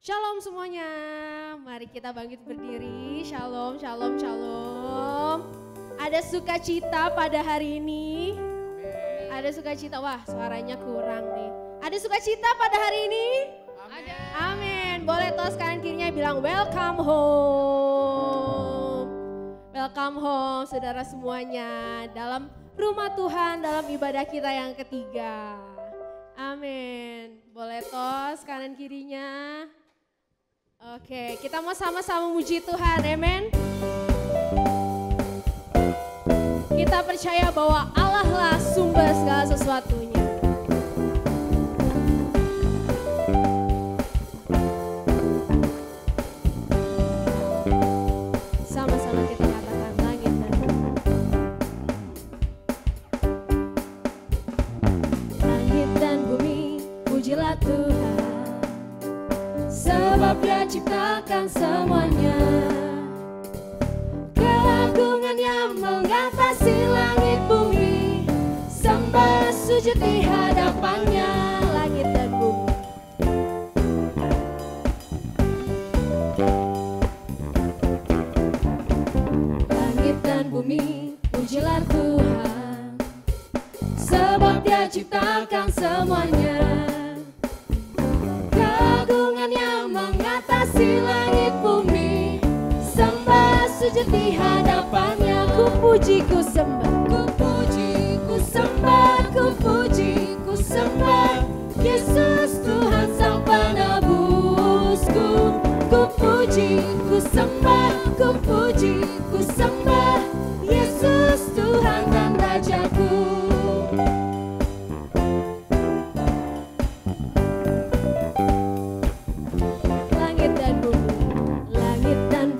Shalom semuanya, mari kita bangkit berdiri. Shalom, shalom, shalom. Ada sukacita pada hari ini. Ada sukacita, wah suaranya kurang nih. Ada sukacita pada hari ini? Ada. Amin. Boleh tos kanan kirinya bilang welcome home. Welcome home saudara semuanya dalam rumah Tuhan, dalam ibadah kita yang ketiga. Amin. Boleh tos kanan kirinya. Oke, kita mau sama-sama muji Tuhan, amen. Kita percaya bahwa Allah lah sumber segala sesuatunya. Sama-sama kita katakan langit dan bumi. Langit dan bumi, pujilah Tuhan. Sebab Dia ciptakan semuanya. Keagungannya mengatasi langit bumi. Sembah sujud di hadapannya. Langit dan bumi. Langit dan bumi, pujilah Tuhan. Sebab Dia ciptakan semuanya. Mengatasi langit bumi, sembah sujud di hadapannya. Ku puji, ku sembah, ku puji, ku sembah, ku puji, ku sembah Yesus Tuhan Sang Penebusku. Ku puji, ku sembah, ku puji, ku sembah Yesus Tuhan dan Rajaku.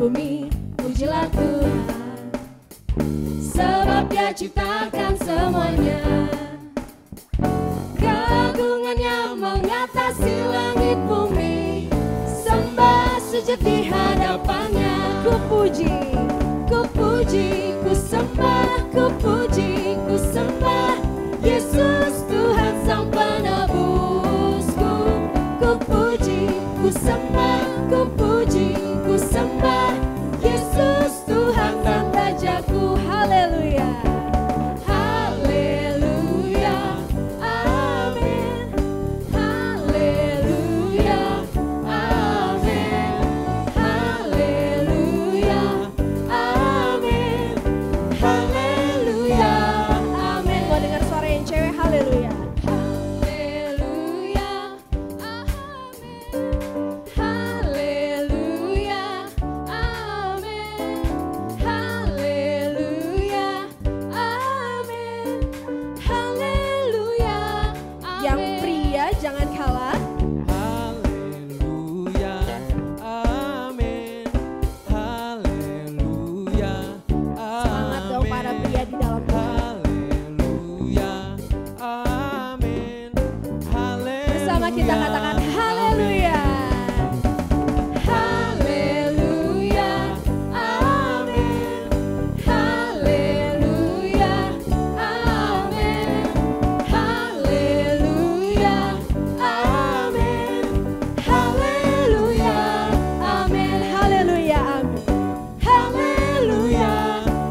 Bumi, pujilah Tuhan. Sebab Dia ciptakan semuanya. Keagungannya mengatasi langit bumi. Sembah sujud di hadapannya. Ku puji, ku puji, ku sembah, ku puji, ku sembah Yesus Tuhan Sang Penebusku. Ku puji, ku sembah, ku puji, ku sembah Yesus Tuhan dan Rajaku. Haleluya, haleluya, amin. Haleluya, amin. Haleluya, amin. Haleluya, amin. Mau dengar suara yang cewek? Haleluya. Kita katakan haleluya. Haleluya. Amin. Haleluya. Amin. Haleluya. Amin. Haleluya. Amin. Haleluya. Amin. Haleluya.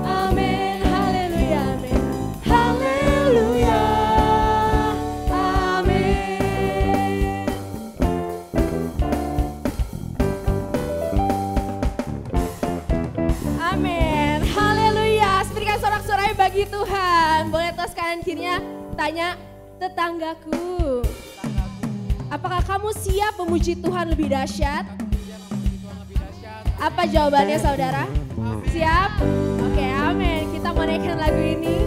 Amin. Haleluya. Amin. Haleluya. Bagi Tuhan, boleh tos kanan kirinya tanya tetanggaku. Apakah kamu siap memuji Tuhan lebih dahsyat? Apa jawabannya saudara? Siap? Oke, amin. Kita mau naikkan lagu ini.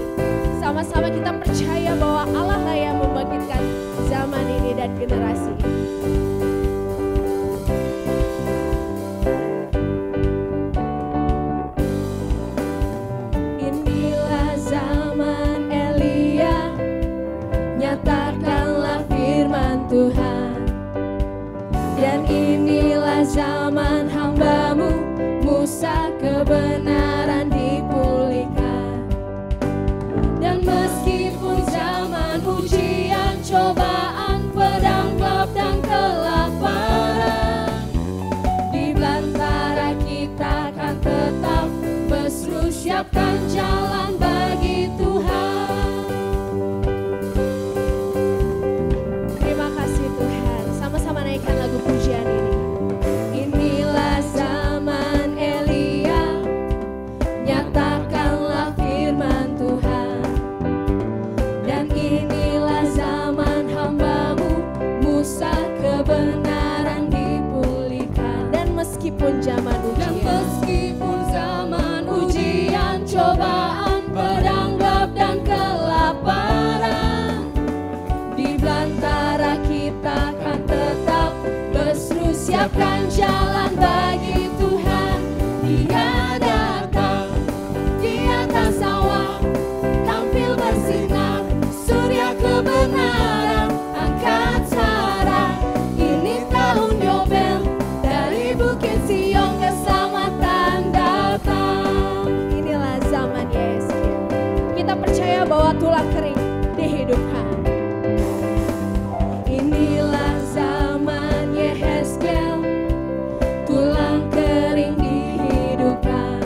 Sama-sama kita percaya bahwa Allah lah yang membangkitkan zaman ini dan generasi ini. Nyatakanlah firman Tuhan. Dan inilah zaman hamba-Mu Musa, kebenaran dipulihkan. Dan meskipun zaman ujian, cobaan, pedang gelap dan kelaparan, siapkan jalan bagi Tuhan. Terima kasih Tuhan. Sama-sama naikkan lagu pujian ini. Inilah zaman Elia, nyatakanlah firman Tuhan. Dan inilah zaman hamba-Mu, Musa, kebenaran dipulihkan. Dan meskipun zaman Dan ujian, meskipun zaman ujian, cobaan, perang gelap dan kelaparan, di belantara kita kan tetap berseru, siapkan jalan bagi Tuhan. Dia datang di atas awan, tampil bersinar, surya kebenaran angkat suara. Ini tahun Yobel, dari Bukit Sion keselamatan datang. inilah zaman Yesus. Kita percaya bahwa tulang kering dihidupkan. Inilah zaman Yehezkel, tulang kering dihidupkan.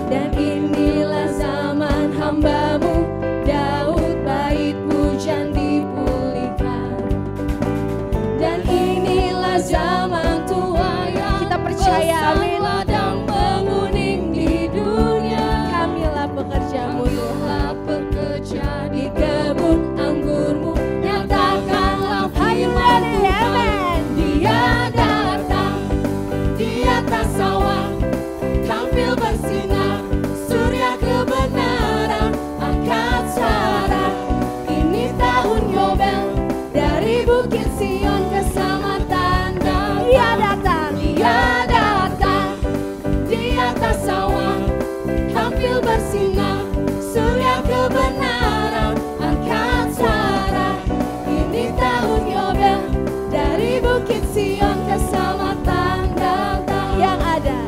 Dan inilah zaman hamba-Mu, Daud, bait pujian dipulihkan. Dan inilah zaman tua yang Kita percaya, amin. ladang menguning di dunia. Kamilah pekerja-Mu Tuhan. Kamilah pekerja di kebun anggurmu, nyatakanlah firman Tuhan. Dia datang di atas awan, tampil bersinar, surya kebenaran angkat suara. Ini tahun Yobel, dari Bukit Sion keselamatan datang. Dia datang. Dia datang di atas awan, tampil bersinar, surya kebenaran angkat suara. Ini tahun Yobel, dari Bukit Sion keselamatan datang. Yang ada,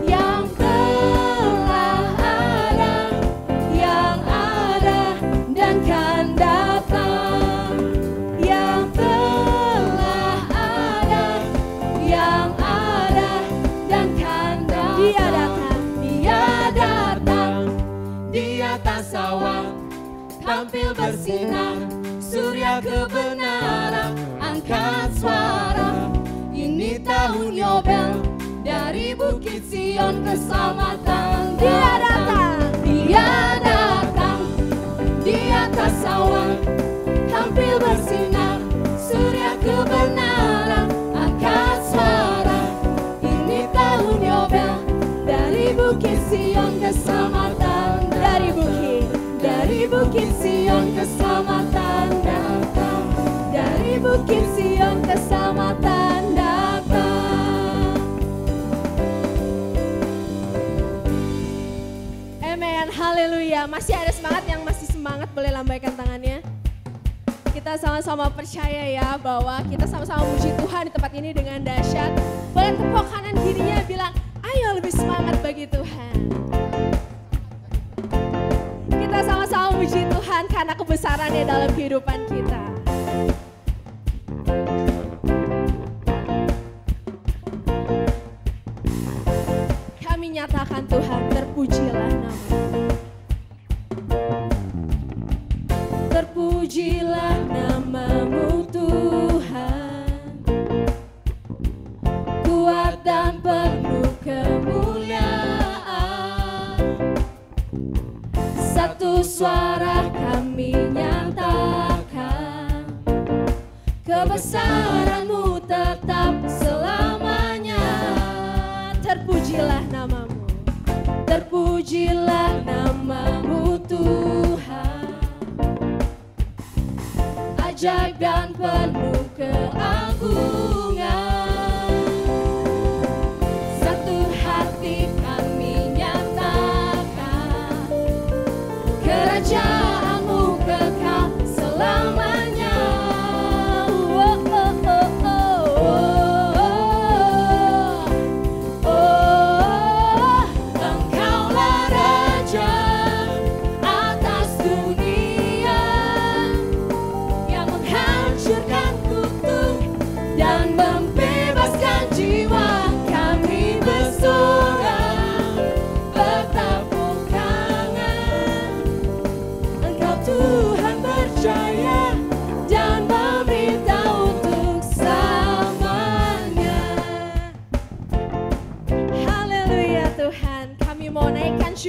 Yang telah ada, yang ada dan kan datang. Yang telah ada, yang ada dan kan datang. Dia datang. Dia datang di atas awan, tampil bersinar, surya kebenaran angkat suara. Ini tahun Yobel, dari Bukit Sion keselamatan Dia datang. Dia datang di atas awan, tampil bersinar, surya kebenaran angkat suara. Ini tahun Yobel, dari Bukit Sion keselamatan dari Bukit Sion keselamatan datang. Dari Bukit Sion keselamatan datang. Amen, haleluya. Masih ada semangat, yang masih semangat boleh lambaikan tangannya. Kita sama-sama percaya ya bahwa kita sama-sama puji Tuhan di tempat ini dengan dahsyat. Boleh tepuk kanan kirinya bilang, ayo lebih semangat bagi Tuhan. Kita sama-sama puji Tuhan karena kebesarannya dalam kehidupan kita. Kami nyatakan Tuhan, terpujilah nama-Mu. Terpujilah nama-Mu Tuhan, kuat dan penuh kemuliaan. Satu suara kami nyatakan, kebesaran-Mu tetap selamanya. Terpujilah nama-Mu. Terpujilah nama-Mu Tuhan, ajaib dan penuh keagungan. Satu hati kami nyatakan, kerajaan-Mu kekal selamanya. Oh, oh, oh, oh.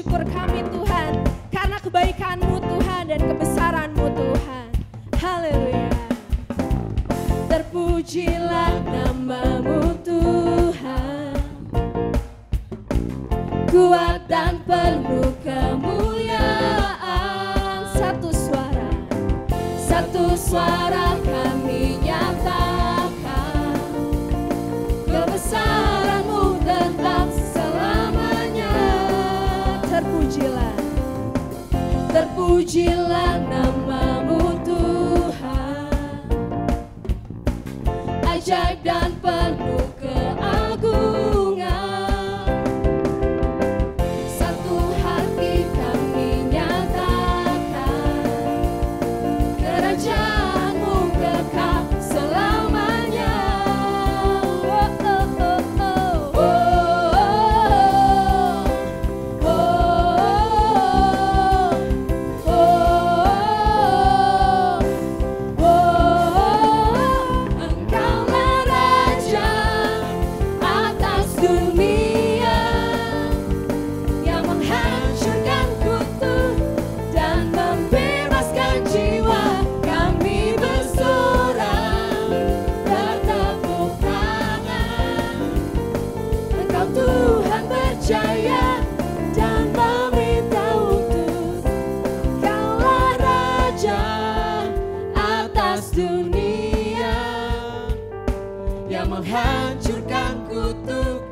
syukur kami Tuhan, karena kebaikan-Mu Tuhan dan kebesaran-Mu Tuhan. Haleluya. Terpujilah nama-Mu Tuhan, kuat dan penuh kemuliaan. Satu suara kami nyatakan, kebesaran-Mu tetap selamanya. Terpujilah nama-Mu Tuhan, ajaib dan penuh keagungan. Satu hati kami nyatakan, kerajaan-Mu kekal selamanya. Engkaulah Raja atas dunia, yang menghancurkan kutuk dan membebaskan jiwa. Kami bersorak, bertepuk tangan. Engkau Tuhan berjaya dan memerintah untuk. Engkaulah Raja atas dunia, yang menghancurkan kutuk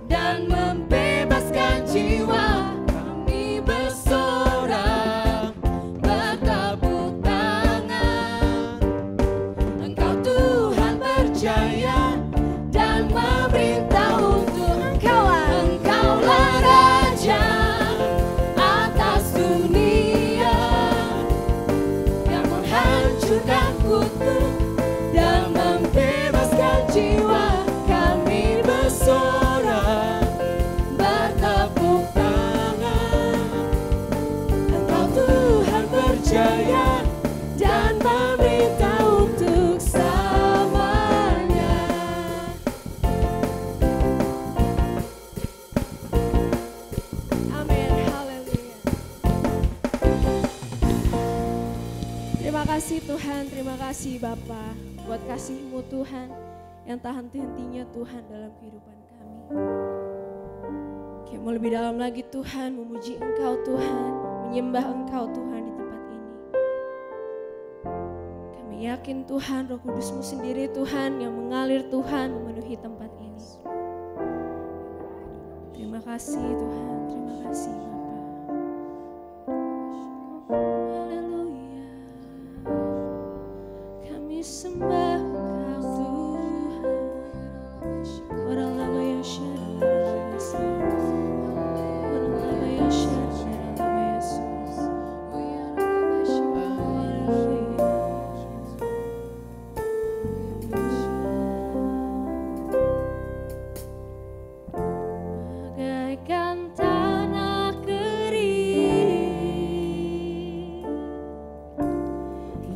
dan membebaskan jiwa. Kami bersorak, bertepuk tangan. Engkau Tuhan berjaya dan memerintah untuk. Engkaulah Raja atas dunia, yang menghancurkan kutuk dan membebaskan jiwa. Kami bersorak, bertepuk tangan. Engkau Tuhan berjaya dan memerintah untuk selamanya. Amin, haleluya. Terima kasih Tuhan, terima kasih Bapa, buat kasih-Mu Tuhan yang tak henti-hentinya Tuhan dalam kehidupan kami. Kayak mau lebih dalam lagi Tuhan, memuji Engkau Tuhan, menyembah Engkau Tuhan di tempat ini. Kami yakin Tuhan, Roh Kudus-Mu sendiri Tuhan yang mengalir Tuhan memenuhi tempat ini. Terima kasih Tuhan, terima kasih Bapa. Haleluya. Kami sembah Engkau Tuhan. Orang lama yang syarah, orang lama yang syarah, orang lama Yesus. Haleluya. Bagaikan tanah kering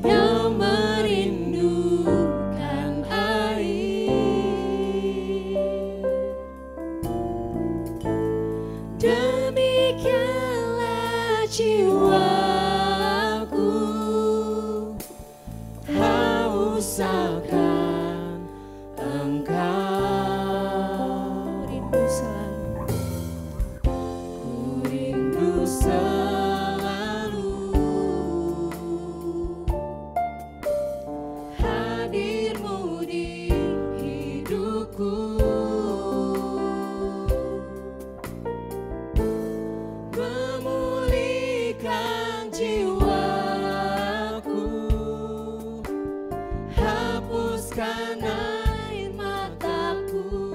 yang merindukan air, demikianlah jiwaku haus akan Engkau. Rindu selalu, ku rindu selalu hadir-Mu di hidupku, memulihkan jiwaku, hapuskan air mataku,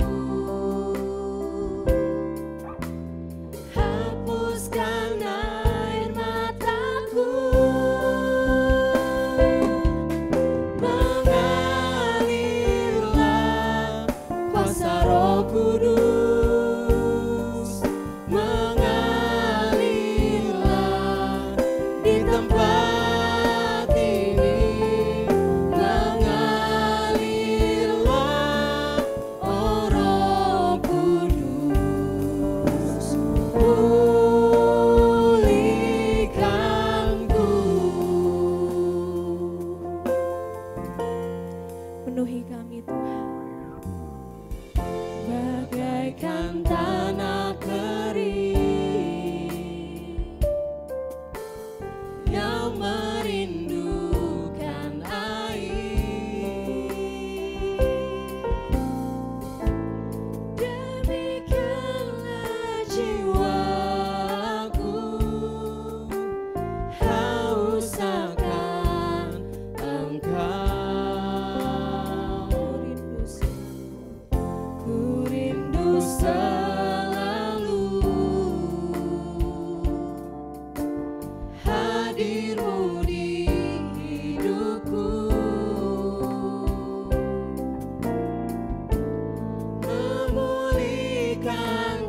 hapuskan air mataku. Mengalirlah kuasa Roh Kudus, mengalirlah di tempat ini, mengalirlah, oh Roh Kudus.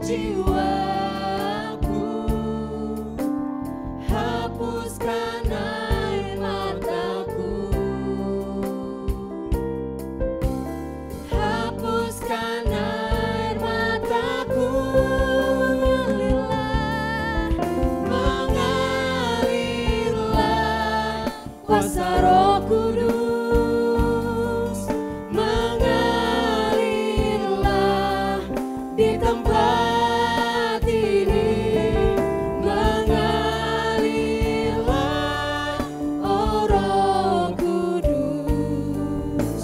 jiwaku, hapuskan air mataku, hapuskan air mataku. Mengalirlah kuasa Roh Kudus, mengalirlah di tempat ini, mengalirlah oh Roh Kudus,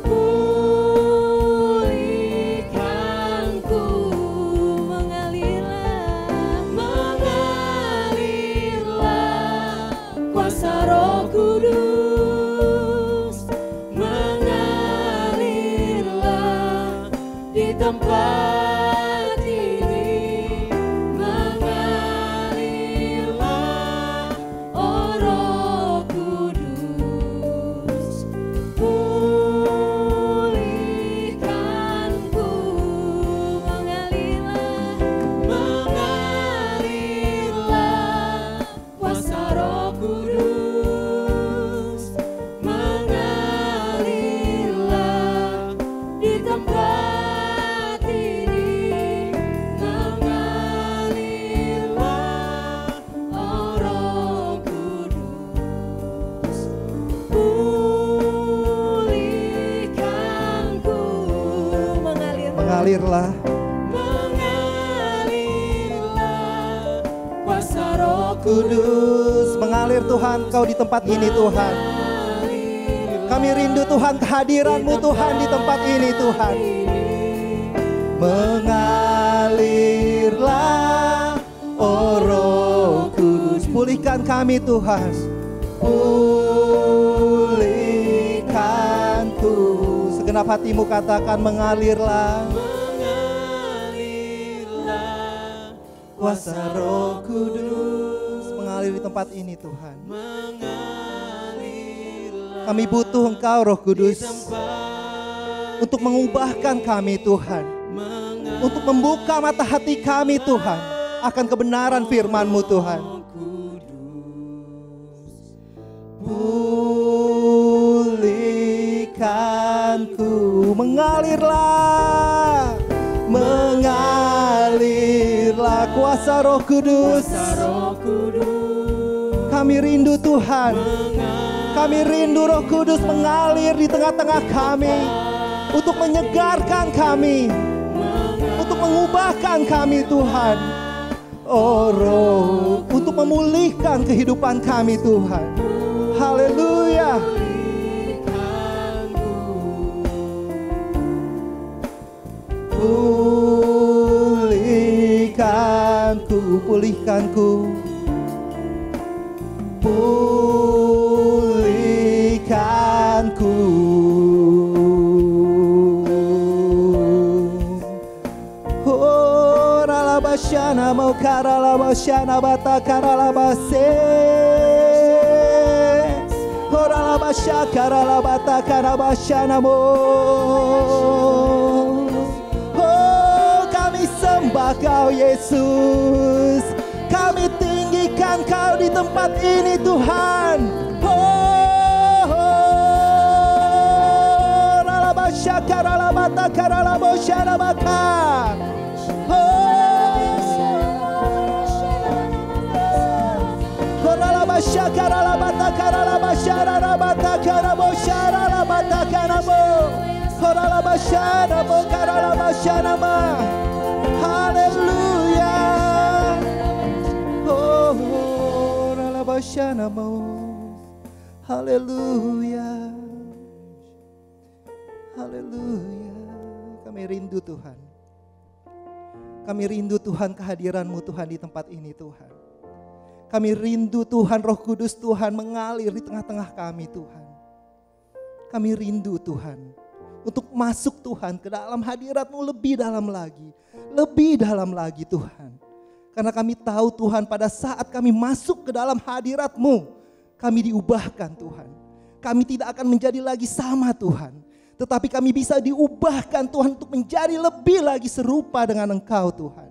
pulihkanku, mengalirlah kuasa Roh Kudus, mengalirlah di tempat ini, mengalirlah oh Roh Kudus, pulihkanku, mengalirlah kuasa Roh Kudus, mengalirlah di tempat ini, mengalirlah oh Roh Kudus, pulihkanku, Mengalirlah. mengalirlah kuasa Roh Kudus, mengalir Tuhan, Kau di tempat ini Tuhan. Kami rindu Tuhan kehadiran-Mu Tuhan di tempat ini Tuhan. Mengalirlah oh Roh Kudus, pulihkan kami Tuhan. Pulihkanku, segenap hatimu katakan mengalirlah. mengalirlah Kuasa Roh Kudus mengalir di tempat ini Tuhan. mengalirlah Kami butuh Engkau Roh Kudus tempat untuk mengubahkan kami Tuhan, untuk membuka mata hati kami Tuhan akan kebenaran firman-Mu Tuhan. Pulihkanku, mengalirlah, mengalirlah kuasa Roh Kudus. Kami rindu Tuhan, kami rindu Roh Kudus mengalir di tengah-tengah kami untuk menyegarkan kami, untuk mengubahkan kami Tuhan. Oh Roh, untuk memulihkan kehidupan kami Tuhan. Haleluya. Pulihkanku, pulihkanku, pulihkanku. Oh, ralabashana mau karalabashana bata karalabase. Oh, ralabasha karalabata karabashana mo. Sembah Kau Yesus, kami tinggikan Kau di tempat ini Tuhan. Oh, ralabasha karalabata karalaboshana baka. Oh, ralabasha karalabata karalabashana rabata karaboshana rabata karabo. Oh, ralabashana mo karalabashana ma. Haleluya. Oh, ralabashanamo. Haleluya. Haleluya. Kami rindu Tuhan. Kami rindu Tuhan kehadiran-Mu Tuhan di tempat ini Tuhan. Kami rindu Tuhan Roh Kudus Tuhan mengalir di tengah-tengah kami Tuhan. Kami rindu Tuhan untuk masuk Tuhan ke dalam hadirat-Mu lebih dalam lagi. Lebih dalam lagi Tuhan. Karena kami tahu Tuhan pada saat kami masuk ke dalam hadirat-Mu, kami diubahkan Tuhan. Kami tidak akan menjadi lagi sama Tuhan. Tetapi kami bisa diubahkan Tuhan untuk menjadi lebih lagi serupa dengan Engkau Tuhan.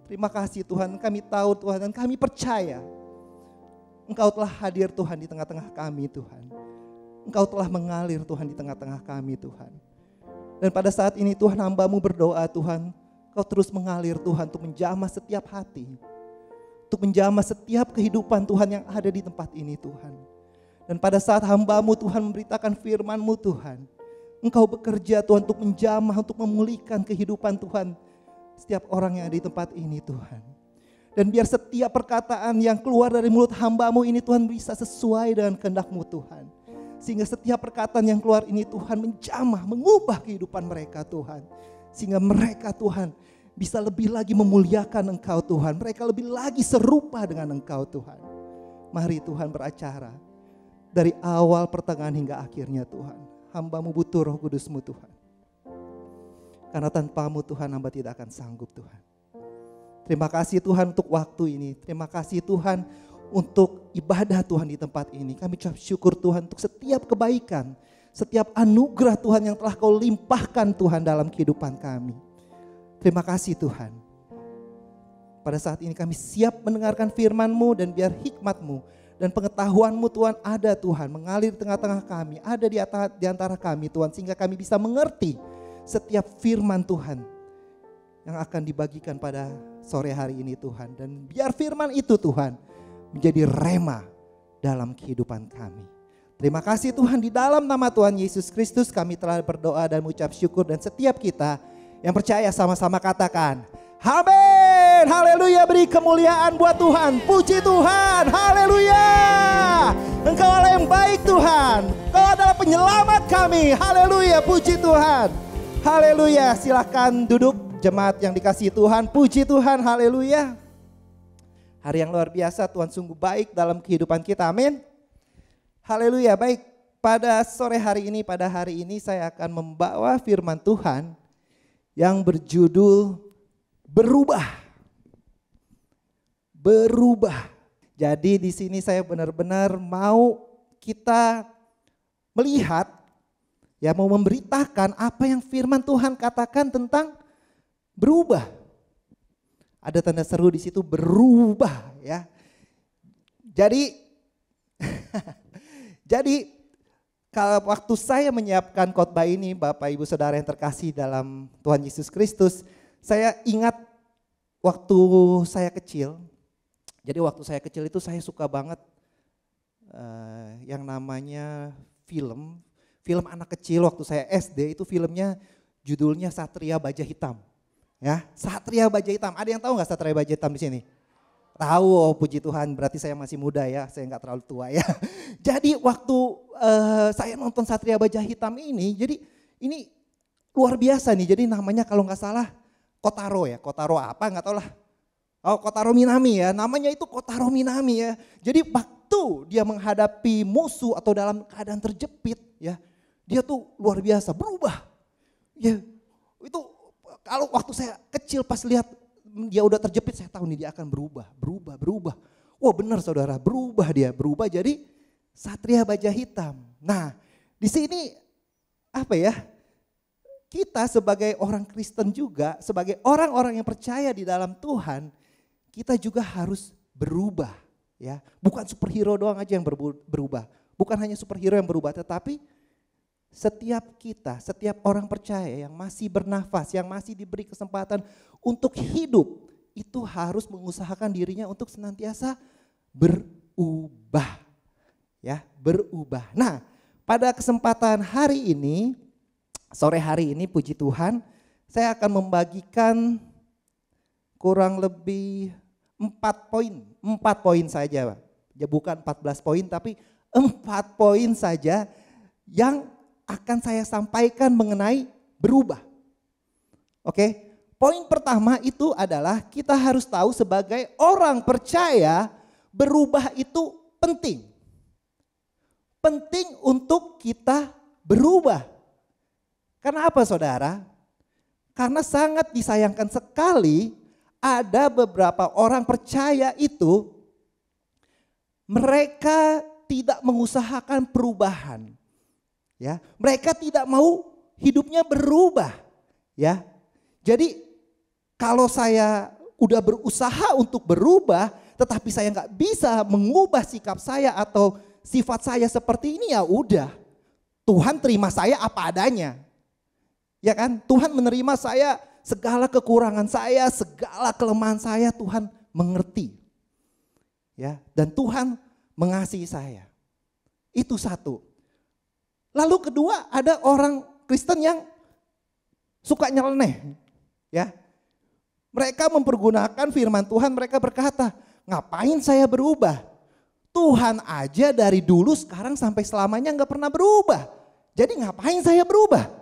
Terima kasih Tuhan, kami tahu Tuhan dan kami percaya Engkau telah hadir Tuhan di tengah-tengah kami Tuhan. Engkau telah mengalir Tuhan di tengah-tengah kami Tuhan. Dan pada saat ini Tuhan, hamba-Mu berdoa Tuhan, Kau terus mengalir Tuhan untuk menjamah setiap hati. Untuk menjamah setiap kehidupan Tuhan yang ada di tempat ini Tuhan. Dan pada saat hamba-Mu Tuhan memberitakan firman-Mu Tuhan, Engkau bekerja Tuhan untuk menjamah, untuk memulihkan kehidupan Tuhan setiap orang yang ada di tempat ini Tuhan. Dan biar setiap perkataan yang keluar dari mulut hamba-Mu ini Tuhan bisa sesuai dengan kehendak-Mu Tuhan. Sehingga setiap perkataan yang keluar ini Tuhan menjamah, mengubah kehidupan mereka Tuhan. Sehingga mereka Tuhan bisa lebih lagi memuliakan Engkau Tuhan. Mereka lebih lagi serupa dengan Engkau Tuhan. Mari Tuhan beracara dari awal pertengahan hingga akhirnya Tuhan. Hamba-Mu butuh Roh Kudus-Mu Tuhan. Karena tanpa-Mu Tuhan hamba tidak akan sanggup Tuhan. Terima kasih Tuhan untuk waktu ini. Terima kasih Tuhan untuk ibadah Tuhan di tempat ini. Kami ucap syukur Tuhan untuk setiap kebaikan, setiap anugerah Tuhan yang telah Kau limpahkan Tuhan dalam kehidupan kami. Terima kasih Tuhan. Pada saat ini kami siap mendengarkan firman-Mu dan biar hikmat-Mu dan pengetahuan-Mu Tuhan ada Tuhan mengalir di tengah-tengah kami, ada di antara kami Tuhan, sehingga kami bisa mengerti setiap firman Tuhan yang akan dibagikan pada sore hari ini Tuhan. Dan biar firman itu Tuhan menjadi rema dalam kehidupan kami. Terima kasih Tuhan, di dalam nama Tuhan Yesus Kristus kami telah berdoa dan mengucap syukur. Dan setiap kita yang percaya sama-sama katakan amin. Haleluya, beri kemuliaan buat Tuhan. Puji Tuhan, haleluya. Engkau Allah yang baik Tuhan. Engkau adalah penyelamat kami. Haleluya, puji Tuhan. Haleluya, silakan duduk jemaat yang dikasihi Tuhan. Puji Tuhan, haleluya. Hari yang luar biasa, Tuhan sungguh baik dalam kehidupan kita, amin. Haleluya, baik. Pada sore hari ini, pada hari ini saya akan membawa firman Tuhan yang berjudul berubah. Berubah. Jadi di sini saya benar-benar mau kita melihat, ya, mau memberitakan apa yang firman Tuhan katakan tentang berubah. Ada tanda seru di situ, berubah, ya. Jadi jadi kalau waktu saya menyiapkan khotbah ini, Bapak Ibu Saudara yang terkasih dalam Tuhan Yesus Kristus, saya ingat waktu saya kecil. Jadi waktu saya kecil itu saya suka banget yang namanya film anak kecil. Waktu saya SD itu filmnya judulnya Satria Baja Hitam. Ya, Satria Baja Hitam. Ada yang tahu nggak Satria Baja Hitam di sini? Tahu, oh puji Tuhan, berarti saya masih muda ya, saya nggak terlalu tua ya. Jadi waktu saya nonton Satria Baja Hitam ini, jadi ini luar biasa nih. Jadi namanya kalau nggak salah Kotaro ya, Kotaro apa nggak tahu lah. Oh, Kotaro Minami ya, namanya itu Kotaro Minami ya. Jadi waktu dia menghadapi musuh atau dalam keadaan terjepit ya, dia tuh luar biasa berubah. Ya, itu kalau waktu saya kecil pas lihat dia udah terjepit, saya tahu nih dia akan berubah. Wah benar saudara, berubah jadi Satria Baja Hitam. Nah, di sini apa ya? Kita sebagai orang Kristen juga, sebagai orang-orang yang percaya di dalam Tuhan, kita juga harus berubah, ya. Bukan superhero doang aja yang berubah. Bukan hanya superhero yang berubah, tetapi setiap kita, setiap orang percaya yang masih bernafas, yang masih diberi kesempatan untuk hidup, itu harus mengusahakan dirinya untuk senantiasa berubah. Ya, berubah. Nah, pada kesempatan hari ini, sore hari ini puji Tuhan, saya akan membagikan kurang lebih 4 poin saja. Ya bukan 14 poin tapi 4 poin saja yang akan saya sampaikan mengenai berubah. Oke, poin pertama itu adalah kita harus tahu sebagai orang percaya berubah itu penting. Penting untuk kita berubah. Karena apa saudara? Karena sangat disayangkan sekali ada beberapa orang percaya itu mereka tidak mengusahakan perubahan. Ya, mereka tidak mau hidupnya berubah, ya. Jadi kalau saya udah berusaha untuk berubah, tetapi saya nggak bisa mengubah sikap saya atau sifat saya seperti ini, ya udah. Tuhan terima saya apa adanya. Ya kan? Tuhan menerima saya, segala kekurangan saya, segala kelemahan saya Tuhan mengerti. Ya, dan Tuhan mengasihi saya. Itu satu. Lalu kedua, ada orang Kristen yang suka nyeleneh. Ya. Mereka mempergunakan firman Tuhan, mereka berkata, ngapain saya berubah? Tuhan aja dari dulu sekarang sampai selamanya nggak pernah berubah. Jadi ngapain saya berubah?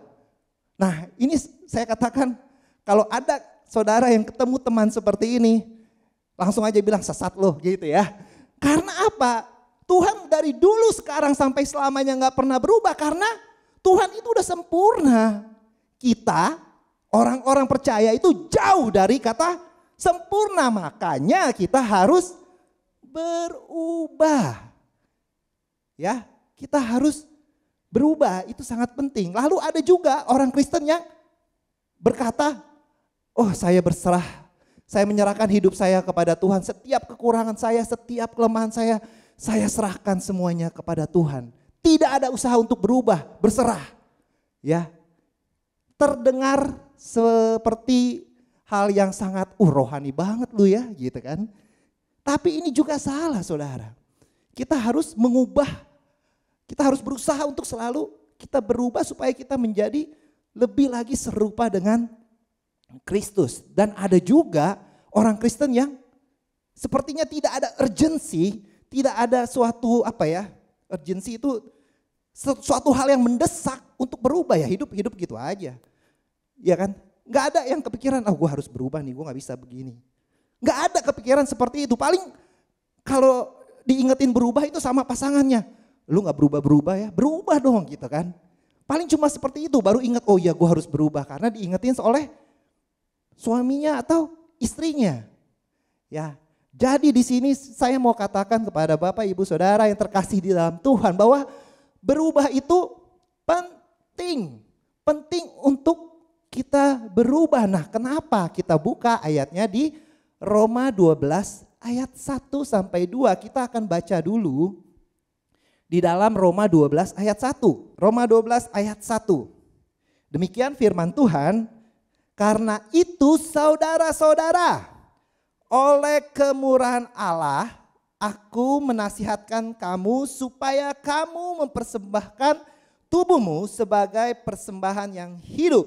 Nah, ini saya katakan, kalau ada saudara yang ketemu teman seperti ini, langsung aja bilang sesat loh gitu ya. Karena apa? Tuhan dari dulu sekarang sampai selamanya nggak pernah berubah karena Tuhan itu udah sempurna. Kita orang-orang percaya itu jauh dari kata sempurna, makanya kita harus berubah. Ya, kita harus berubah, itu sangat penting. Lalu ada juga orang Kristen yang berkata, oh saya berserah, saya menyerahkan hidup saya kepada Tuhan, setiap kekurangan saya, setiap kelemahan saya serahkan semuanya kepada Tuhan. Tidak ada usaha untuk berubah, berserah. Ya, terdengar seperti hal yang sangat rohani banget lu ya, gitu kan. Tapi ini juga salah saudara. Kita harus mengubah, kita harus berusaha untuk selalu kita berubah supaya kita menjadi lebih lagi serupa dengan Kristus. Dan ada juga orang Kristen yang sepertinya tidak ada urgensi, tidak ada suatu urgensi itu suatu hal yang mendesak untuk berubah, ya hidup gitu aja. Ya kan? Gak ada yang kepikiran, gue harus berubah nih, gue gak bisa begini. Gak ada kepikiran seperti itu. Paling kalau diingetin berubah itu sama pasangannya. Lu gak berubah-berubah ya, berubah dong gitu kan. Paling cuma seperti itu, baru ingat, oh iya gue harus berubah. Karena diingetin oleh suaminya atau istrinya. Ya, jadi di sini saya mau katakan kepada Bapak, Ibu, Saudara yang terkasih di dalam Tuhan bahwa berubah itu penting. Penting untuk kita berubah. Nah, kenapa? Kita buka ayatnya di Roma 12 ayat 1 sampai 2. Kita akan baca dulu di dalam Roma 12 ayat 1. Roma 12 ayat 1. Demikian firman Tuhan, karena itu saudara-saudara, oleh kemurahan Allah, aku menasihatkan kamu supaya kamu mempersembahkan tubuhmu sebagai persembahan yang hidup,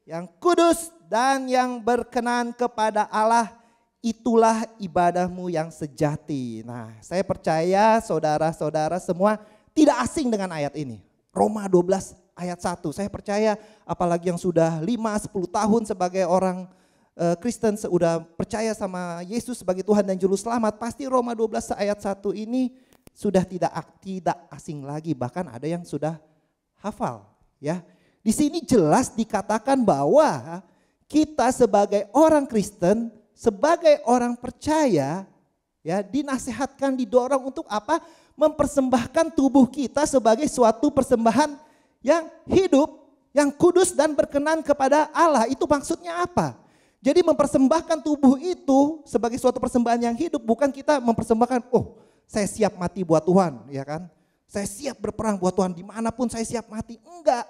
yang kudus dan yang berkenan kepada Allah, itulah ibadahmu yang sejati. Nah, saya percaya saudara-saudara semua tidak asing dengan ayat ini. Roma 12 ayat 1. Saya percaya apalagi yang sudah 5-10 tahun sebagai orang Kristen, sudah percaya sama Yesus sebagai Tuhan dan Juru Selamat, pasti Roma 12 ayat 1 ini sudah tidak asing lagi, bahkan ada yang sudah hafal ya. Di sini jelas dikatakan bahwa kita sebagai orang Kristen, sebagai orang percaya ya, dinasihatkan, didorong untuk apa? Mempersembahkan tubuh kita sebagai suatu persembahan yang hidup, yang kudus dan berkenan kepada Allah. Itu maksudnya apa? Jadi mempersembahkan tubuh itu sebagai suatu persembahan yang hidup, bukan kita mempersembahkan, oh saya siap mati buat Tuhan, ya kan? Saya siap berperang buat Tuhan, dimanapun saya siap mati. Enggak,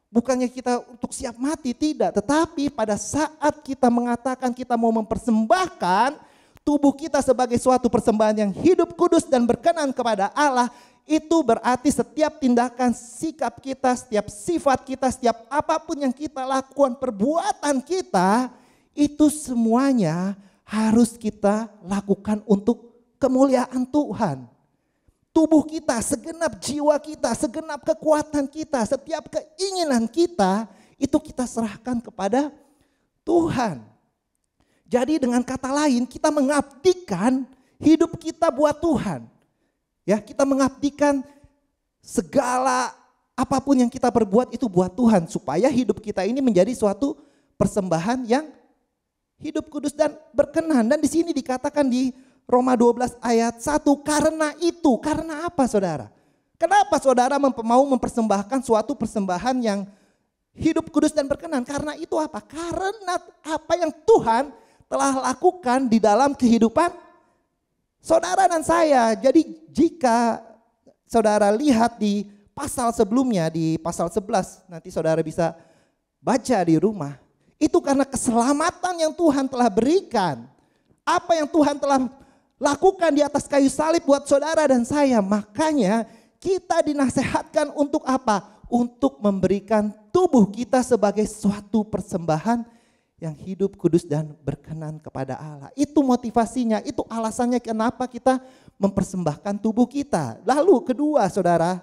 bukannya kita untuk siap mati, tidak. Tetapi pada saat kita mengatakan kita mau mempersembahkan tubuh kita sebagai suatu persembahan yang hidup, kudus dan berkenan kepada Allah, itu berarti setiap tindakan, sikap kita, setiap sifat kita, setiap apapun yang kita lakukan, perbuatan kita, itu semuanya harus kita lakukan untuk kemuliaan Tuhan. Tubuh kita, segenap jiwa kita, segenap kekuatan kita, setiap keinginan kita, itu kita serahkan kepada Tuhan. Jadi dengan kata lain, kita mengabdikan hidup kita buat Tuhan. Ya, kita mengabdikan segala apapun yang kita perbuat itu buat Tuhan, supaya hidup kita ini menjadi suatu persembahan yang hidup, kudus dan berkenan. Dan di sini dikatakan di Roma 12 ayat 1, karena itu, karena apa saudara? Kenapa saudara mau mempersembahkan suatu persembahan yang hidup, kudus dan berkenan? Karena itu apa? Karena apa yang Tuhan telah lakukan di dalam kehidupan saudara dan saya. Jadi jika saudara lihat di pasal sebelumnya, di pasal 11, nanti saudara bisa baca di rumah. Itu karena keselamatan yang Tuhan telah berikan. Apa yang Tuhan telah lakukan di atas kayu salib buat saudara dan saya. Makanya kita dinasehatkan untuk apa? Untuk memberikan tubuh kita sebagai suatu persembahan yang hidup, kudus dan berkenan kepada Allah. Itu motivasinya, itu alasannya kenapa kita mempersembahkan tubuh kita. Lalu kedua saudara,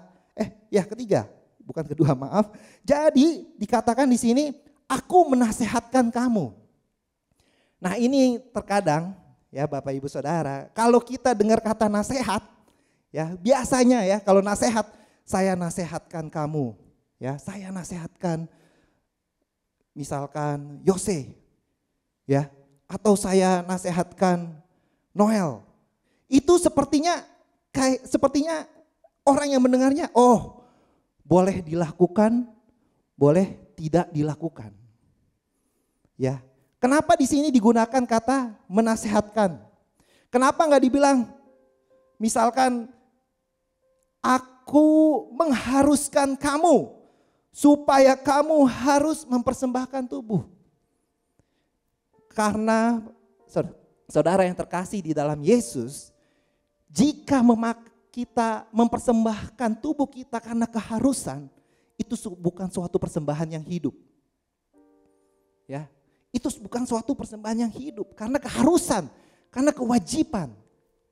ketiga, bukan kedua maaf. Jadi dikatakan di sini, aku menasehatkan kamu. Nah ini terkadang ya Bapak Ibu Saudara, kalau kita dengar kata nasihat, ya biasanya ya kalau nasihat, saya nasehatkan kamu, ya saya nasehatkan misalkan Yose, ya atau saya nasehatkan Noel. Itu sepertinya orang yang mendengarnya, oh boleh dilakukan, boleh tidak dilakukan. Ya. Kenapa di sini digunakan kata menasehatkan? Kenapa nggak dibilang misalkan aku mengharuskan kamu supaya kamu harus mempersembahkan tubuh? Karena saudara yang terkasih di dalam Yesus, jika kita mempersembahkan tubuh kita karena keharusan, itu bukan suatu persembahan yang hidup. Ya. Itu bukan suatu persembahan yang hidup karena keharusan, karena kewajiban.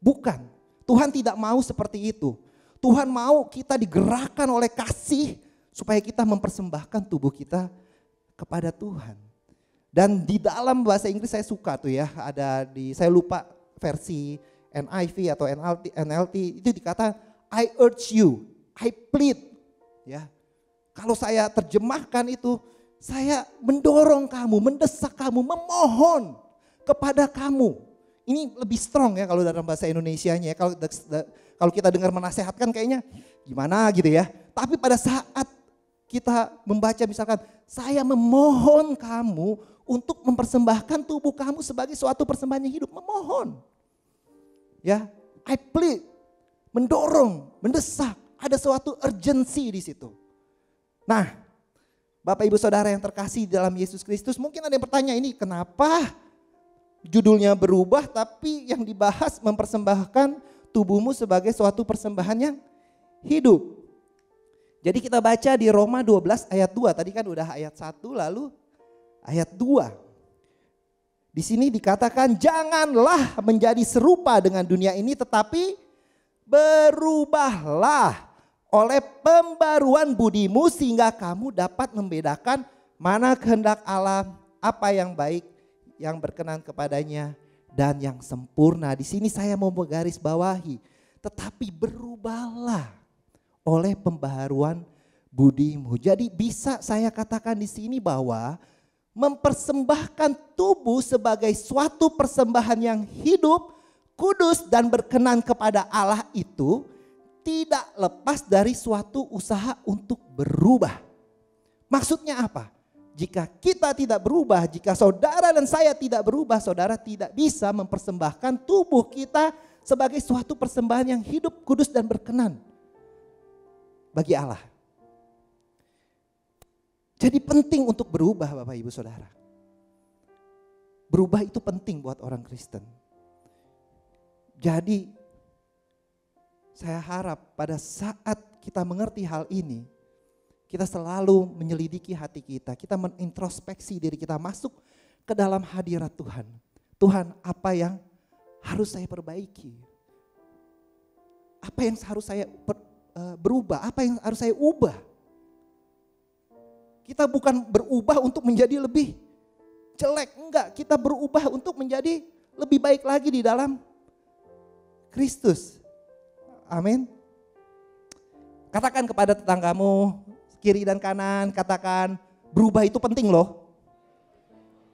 Bukan. Tuhan tidak mau seperti itu. Tuhan mau kita digerakkan oleh kasih supaya kita mempersembahkan tubuh kita kepada Tuhan. Dan di dalam bahasa Inggris saya suka tuh ya, saya lupa versi NIV atau NLT itu dikata I urge you, I plead. Ya. Kalau saya terjemahkan itu, saya mendorong kamu, mendesak kamu, memohon kepada kamu. Ini lebih strong ya kalau dalam bahasa Indonesianya. Kalau kita dengar menasehatkan kayaknya gimana gitu ya. Tapi pada saat kita membaca misalkan, saya memohon kamu untuk mempersembahkan tubuh kamu sebagai suatu persembahan yang hidup. Memohon. Ya, I plead, mendorong, mendesak. Ada suatu urgency di situ. Nah, Bapak Ibu Saudara yang terkasih dalam Yesus Kristus, mungkin ada yang bertanya ini kenapa judulnya berubah tapi yang dibahas mempersembahkan tubuhmu sebagai suatu persembahan yang hidup. Jadi kita baca di Roma 12 ayat 2, tadi kan udah ayat 1 lalu ayat 2. Di sini dikatakan janganlah menjadi serupa dengan dunia ini tetapi berubahlah oleh pembaruan budimu sehingga kamu dapat membedakan mana kehendak Allah, apa yang baik, yang berkenan kepadanya dan yang sempurna. Di sini saya mau menggarisbawahi, tetapi berubahlah oleh pembaharuan budimu. Jadi bisa saya katakan di sini bahwa mempersembahkan tubuh sebagai suatu persembahan yang hidup, kudus dan berkenan kepada Allah itu tidak lepas dari suatu usaha untuk berubah. Maksudnya apa? Jika kita tidak berubah, jika saudara dan saya tidak berubah, saudara tidak bisa mempersembahkan tubuh kita sebagai suatu persembahan yang hidup, kudus dan berkenan bagi Allah. Jadi penting untuk berubah Bapak Ibu Saudara. Berubah itu penting buat orang Kristen. Jadi saya harap pada saat kita mengerti hal ini, kita selalu menyelidiki hati kita, kita menintrospeksi diri kita, masuk ke dalam hadirat Tuhan. Tuhan, apa yang harus saya perbaiki? Apa yang harus saya berubah? Apa yang harus saya ubah? Kita bukan berubah untuk menjadi lebih jelek, enggak. Kita berubah untuk menjadi lebih baik lagi di dalam Kristus. Amin. Katakan kepada tetanggamu, kiri dan kanan, katakan berubah itu penting loh.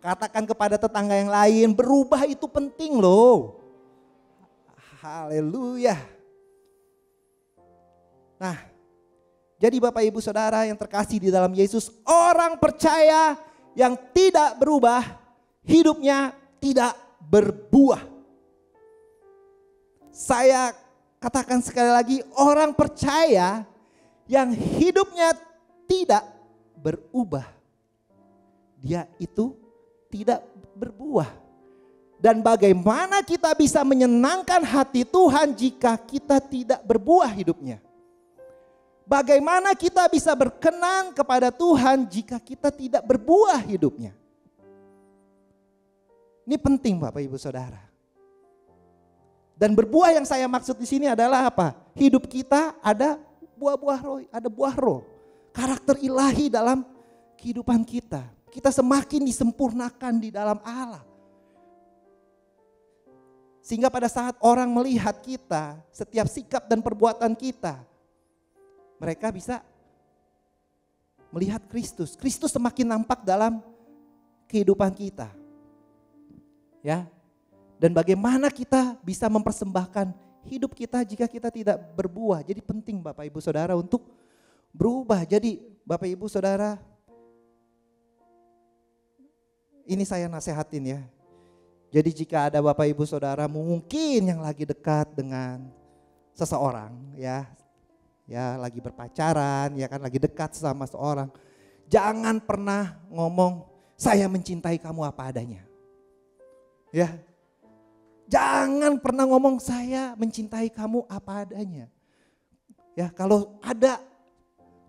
Katakan kepada tetangga yang lain, berubah itu penting loh. Haleluya. Nah, jadi Bapak Ibu Saudara yang terkasih di dalam Yesus, orang percaya yang tidak berubah, hidupnya tidak berbuah. Saya katakan sekali lagi, orang percaya yang hidupnya tidak berubah, dia itu tidak berbuah. Dan bagaimana kita bisa menyenangkan hati Tuhan jika kita tidak berbuah hidupnya? Bagaimana kita bisa berkenan kepada Tuhan jika kita tidak berbuah hidupnya? Ini penting Bapak Ibu Saudara. Dan berbuah yang saya maksud di sini adalah apa? Hidup kita ada buah-buah roh, ada buah roh. Karakter ilahi dalam kehidupan kita. Kita semakin disempurnakan di dalam Allah. Sehingga pada saat orang melihat kita, setiap sikap dan perbuatan kita, mereka bisa melihat Kristus. Kristus semakin nampak dalam kehidupan kita. Ya. Dan bagaimana kita bisa mempersembahkan hidup kita jika kita tidak berbuah. Jadi penting Bapak Ibu Saudara untuk berubah. Jadi Bapak Ibu Saudara, ini saya nasehatin ya. Jadi jika ada Bapak Ibu Saudara mungkin yang lagi dekat dengan seseorang ya lagi berpacaran, ya kan lagi dekat sama seorang. Jangan pernah ngomong saya mencintai kamu apa adanya. Ya. Jangan pernah ngomong saya mencintai kamu apa adanya. Ya, kalau ada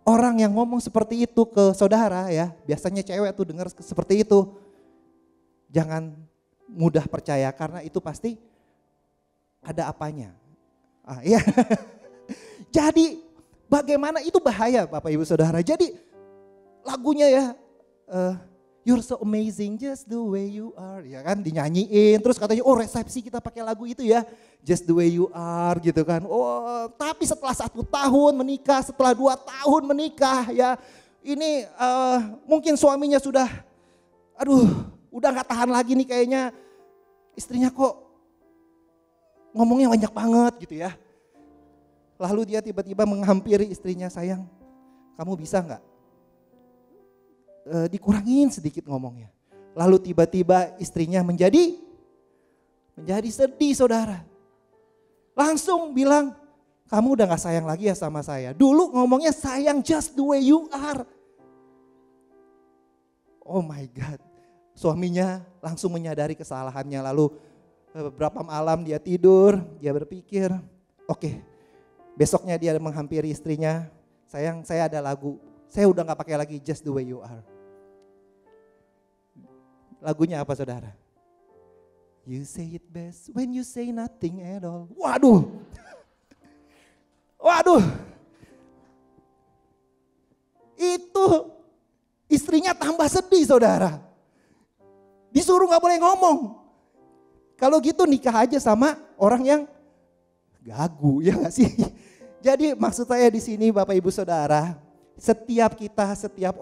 orang yang ngomong seperti itu ke saudara ya, biasanya cewek tuh dengar seperti itu. Jangan mudah percaya karena itu pasti ada apanya. Iya. Jadi bagaimana itu bahaya Bapak Ibu Saudara. Jadi lagunya ya, you're so amazing just the way you are. Ya kan dinyanyiin terus katanya oh resepsi kita pakai lagu itu ya. Just the way you are gitu kan. Oh tapi setelah 1 tahun menikah, setelah 2 tahun menikah ya. Ini mungkin suaminya sudah udah gak tahan lagi nih kayaknya. Istrinya kok ngomongnya banyak banget gitu ya. Lalu dia tiba-tiba menghampiri istrinya, sayang kamu bisa gak dikurangin sedikit ngomongnya. Lalu tiba-tiba istrinya menjadi sedih saudara. Langsung bilang, kamu udah gak sayang lagi ya sama saya. Dulu ngomongnya sayang just the way you are. Oh my God. Suaminya langsung menyadari kesalahannya. Lalu beberapa malam dia tidur, dia berpikir, oke, besoknya dia menghampiri istrinya, sayang saya ada lagu, saya udah gak pakai lagi just the way you are. Lagunya apa saudara? You say it best when you say nothing at all. Waduh. Waduh. Itu istrinya tambah sedih saudara. Disuruh gak boleh ngomong. Kalau gitu nikah aja sama orang yang gagu ya gak sih? Jadi maksud saya di sini Bapak Ibu Saudara, setiap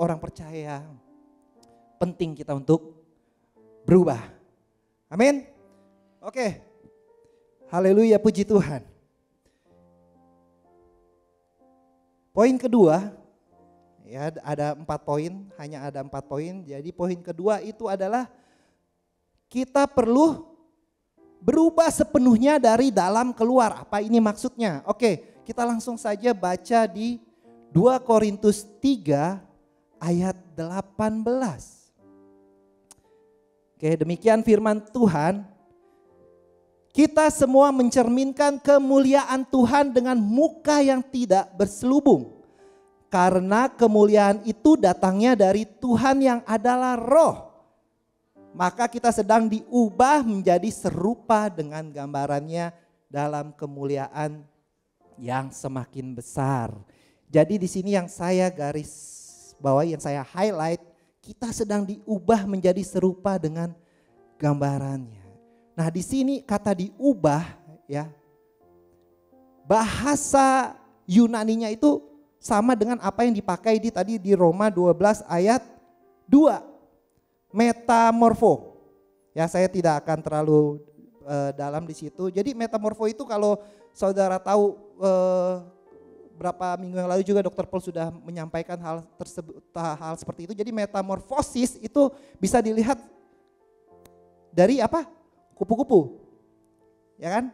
orang percaya penting kita untuk berubah. Amin. Oke. Haleluya, puji Tuhan. Poin kedua, ya ada 4 poin, hanya ada 4 poin. Jadi poin kedua itu adalah kita perlu berubah sepenuhnya dari dalam keluar. Apa ini maksudnya? Oke, kita langsung saja baca di 2 Korintus 3 ayat 18. Oke, demikian firman Tuhan. Kita semua mencerminkan kemuliaan Tuhan dengan muka yang tidak berselubung. Karena kemuliaan itu datangnya dari Tuhan yang adalah Roh. Maka kita sedang diubah menjadi serupa dengan gambarannya dalam kemuliaan yang semakin besar. Jadi di sini yang saya garis bawahi, yang saya highlight, kita sedang diubah menjadi serupa dengan gambarannya. Nah di sini kata diubah ya, bahasa Yunaninya itu sama dengan apa yang dipakai tadi di Roma 12 ayat 2. Metamorfo. Ya saya tidak akan terlalu dalam di situ. Jadi metamorfo itu kalau saudara tahu berapa minggu yang lalu juga Dr. Paul sudah menyampaikan hal seperti itu. Jadi metamorfosis itu bisa dilihat dari apa? Kupu-kupu. Ya kan?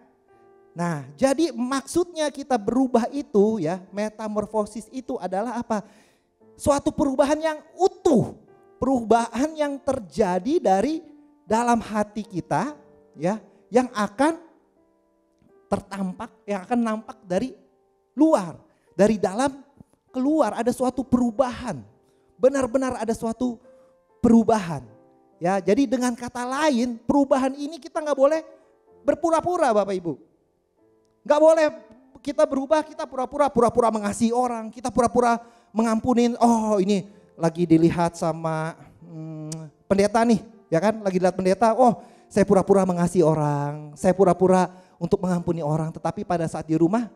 Nah, jadi maksudnya kita berubah itu ya, metamorfosis itu adalah apa? Suatu perubahan yang utuh, perubahan yang terjadi dari dalam hati kita ya, yang akan tertampak, yang akan nampak dari luar, dari dalam keluar ada suatu perubahan. Benar-benar ada suatu perubahan. Ya, jadi dengan kata lain, perubahan ini kita nggak boleh berpura-pura, Bapak Ibu. Nggak boleh kita berubah, kita pura-pura mengasihi orang, kita pura-pura mengampunin. Oh, ini lagi dilihat sama pendeta nih, ya kan? Lagi dilihat pendeta, oh saya pura-pura mengasihi orang, saya pura-pura untuk mengampuni orang, tetapi pada saat di rumah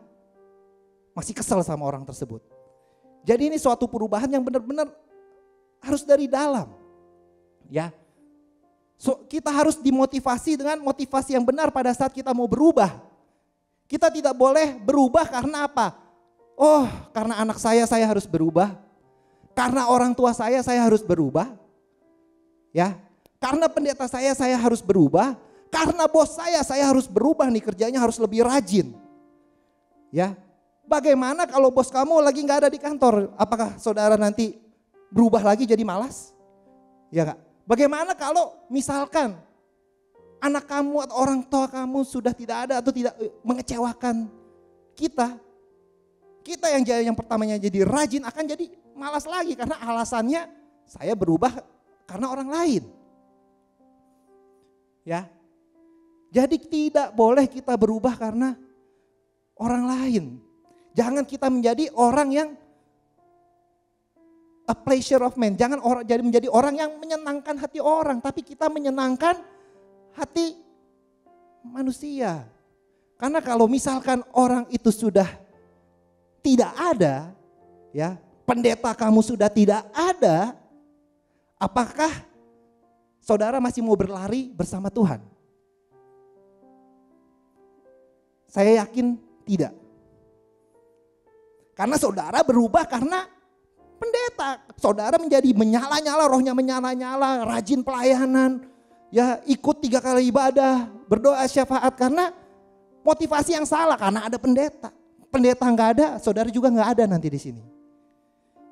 masih kesel sama orang tersebut. Jadi ini suatu perubahan yang benar-benar harus dari dalam. Ya. So, kita harus dimotivasi dengan motivasi yang benar pada saat kita mau berubah. Kita tidak boleh berubah karena apa? Oh, karena anak saya harus berubah. Karena orang tua saya harus berubah. Ya. Karena pendeta saya harus berubah. Karena bos saya harus berubah nih, kerjanya harus lebih rajin. Ya. Bagaimana kalau bos kamu lagi nggak ada di kantor? Apakah saudara nanti berubah lagi jadi malas? Ya enggak? Bagaimana kalau misalkan anak kamu atau orang tua kamu sudah tidak ada atau tidak mengecewakan kita? Kita yang pertamanya jadi rajin akan jadi malas lagi karena alasannya saya berubah karena orang lain. Ya. Jadi tidak boleh kita berubah karena orang lain. Jangan kita menjadi orang yang a pleasure of man. Jangan jadi menjadi orang yang menyenangkan hati orang, tapi kita menyenangkan hati manusia. Karena kalau misalkan orang itu sudah tidak ada, ya, pendeta kamu sudah tidak ada, apakah saudara masih mau berlari bersama Tuhan? Saya yakin tidak. Karena saudara berubah karena pendeta. Saudara menjadi menyala-nyala, rohnya menyala-nyala, rajin pelayanan. Ya, ikut 3 kali ibadah, berdoa syafaat karena motivasi yang salah, karena ada pendeta. Pendeta nggak ada, saudara juga nggak ada nanti di sini.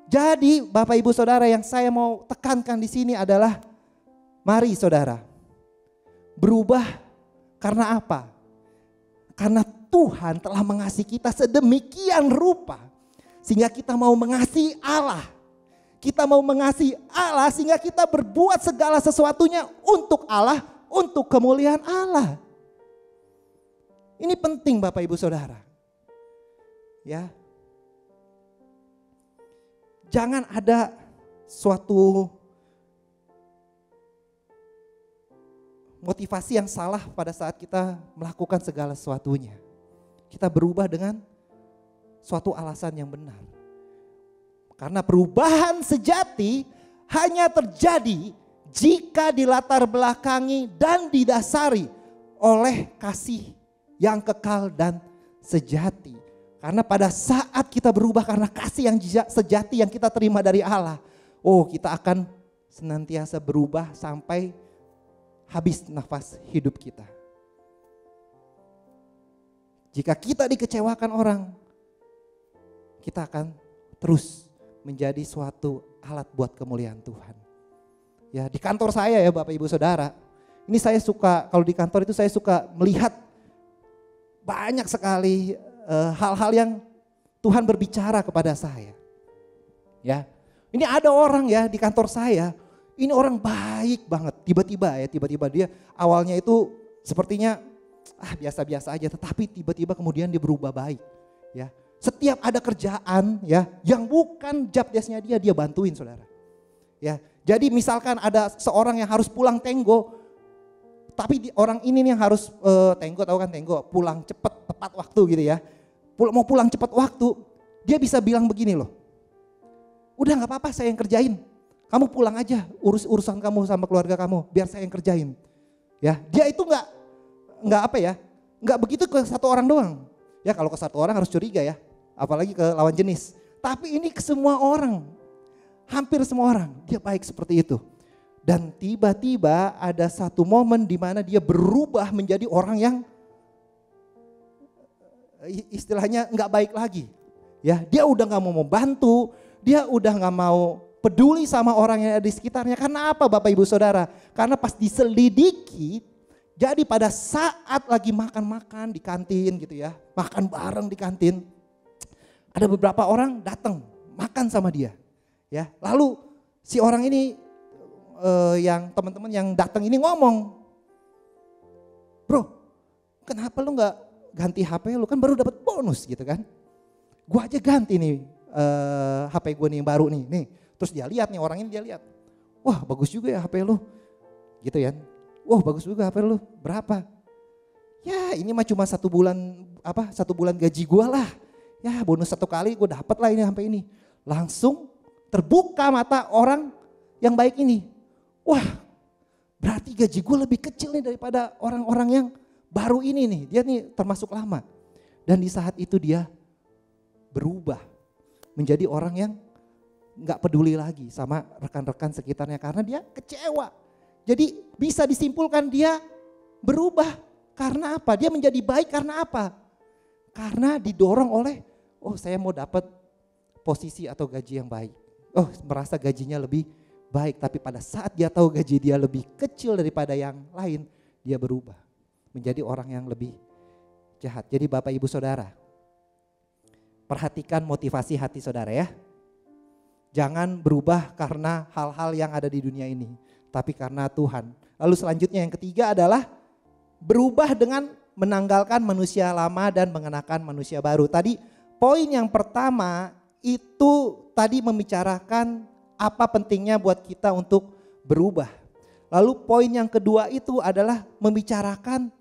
Jadi Bapak Ibu Saudara, yang saya mau tekankan di sini adalah mari saudara berubah karena apa? Karena Tuhan telah mengasihi kita sedemikian rupa sehingga kita mau mengasihi Allah. Kita mau mengasihi Allah sehingga kita berbuat segala sesuatunya untuk Allah, untuk kemuliaan Allah. Ini penting Bapak Ibu Saudara. Ya. Jangan ada suatu motivasi yang salah pada saat kita melakukan segala sesuatunya. Kita berubah dengan suatu alasan yang benar. Karena perubahan sejati hanya terjadi jika dilatar belakangi dan didasari oleh kasih yang kekal dan sejati. Karena pada saat kita berubah karena kasih yang sejati yang kita terima dari Allah, kita akan senantiasa berubah sampai habis nafas hidup kita. Jika kita dikecewakan orang, kita akan terus menjadi suatu alat buat kemuliaan Tuhan. Ya, di kantor saya ya Bapak Ibu Saudara, ini saya suka, kalau di kantor itu saya suka melihat banyak sekali hal-hal yang Tuhan berbicara kepada saya. Ya, ini ada orang ya di kantor saya, ini orang baik banget, tiba-tiba dia awalnya itu sepertinya biasa-biasa aja, tetapi tiba-tiba kemudian dia berubah baik. Ya, setiap ada kerjaan ya yang bukan job desk-nya dia bantuin saudara. Ya, jadi misalkan ada seorang yang harus pulang tenggo, tapi orang ini nih yang harus tenggo, tahu kan tenggo, pulang cepat tepat waktu gitu ya. Mau pulang cepat waktu, dia bisa bilang begini loh. Udah nggak apa-apa, saya yang kerjain. Kamu pulang aja, urusan kamu sama keluarga kamu, biar saya yang kerjain. Ya, dia itu nggak begitu ke satu orang doang. Ya, kalau ke satu orang harus curiga ya, apalagi ke lawan jenis. Tapi ini ke semua orang, hampir semua orang, dia baik seperti itu. Dan tiba-tiba ada satu momen di mana dia berubah menjadi orang yang istilahnya nggak baik lagi. Ya, dia udah nggak mau membantu, dia udah nggak mau peduli sama orang yang ada di sekitarnya. Karena apa Bapak Ibu Saudara? Karena pas diselidiki, jadi pada saat lagi makan-makan di kantin gitu ya, makan bareng di kantin, ada beberapa orang datang makan sama dia. Ya, lalu si orang ini yang teman-teman yang datang ini ngomong, bro, kenapa lu nggak ganti HP lu, kan baru dapat bonus gitu kan? Gua aja ganti nih HP gue nih yang baru nih. Terus dia lihat nih, orang ini dia lihat, wah bagus juga ya HP lu, gitu ya. Wah bagus juga HP lu, berapa? Ya ini mah cuma 1 bulan gaji gue lah. Ya bonus 1 kali gue dapat lah ini HP ini. Langsung terbuka mata orang yang baik ini. Wah, berarti gaji gue lebih kecil nih daripada orang-orang yang baru ini nih. Dia nih termasuk lama. Dan di saat itu dia berubah menjadi orang yang gak peduli lagi sama rekan-rekan sekitarnya karena dia kecewa. Jadi bisa disimpulkan dia berubah karena apa? Dia menjadi baik karena apa? Karena didorong oleh, oh saya mau dapat posisi atau gaji yang baik. Oh merasa gajinya lebih baik, tapi pada saat dia tahu gaji dia lebih kecil daripada yang lain, dia berubah menjadi orang yang lebih jahat. Jadi Bapak Ibu Saudara, perhatikan motivasi hati saudara ya. Jangan berubah karena hal-hal yang ada di dunia ini, tapi karena Tuhan. Lalu selanjutnya yang ketiga adalah berubah dengan menanggalkan manusia lama dan mengenakan manusia baru. Tadi poin yang pertama itu tadi membicarakan apa pentingnya buat kita untuk berubah. Lalu poin yang kedua itu adalah membicarakan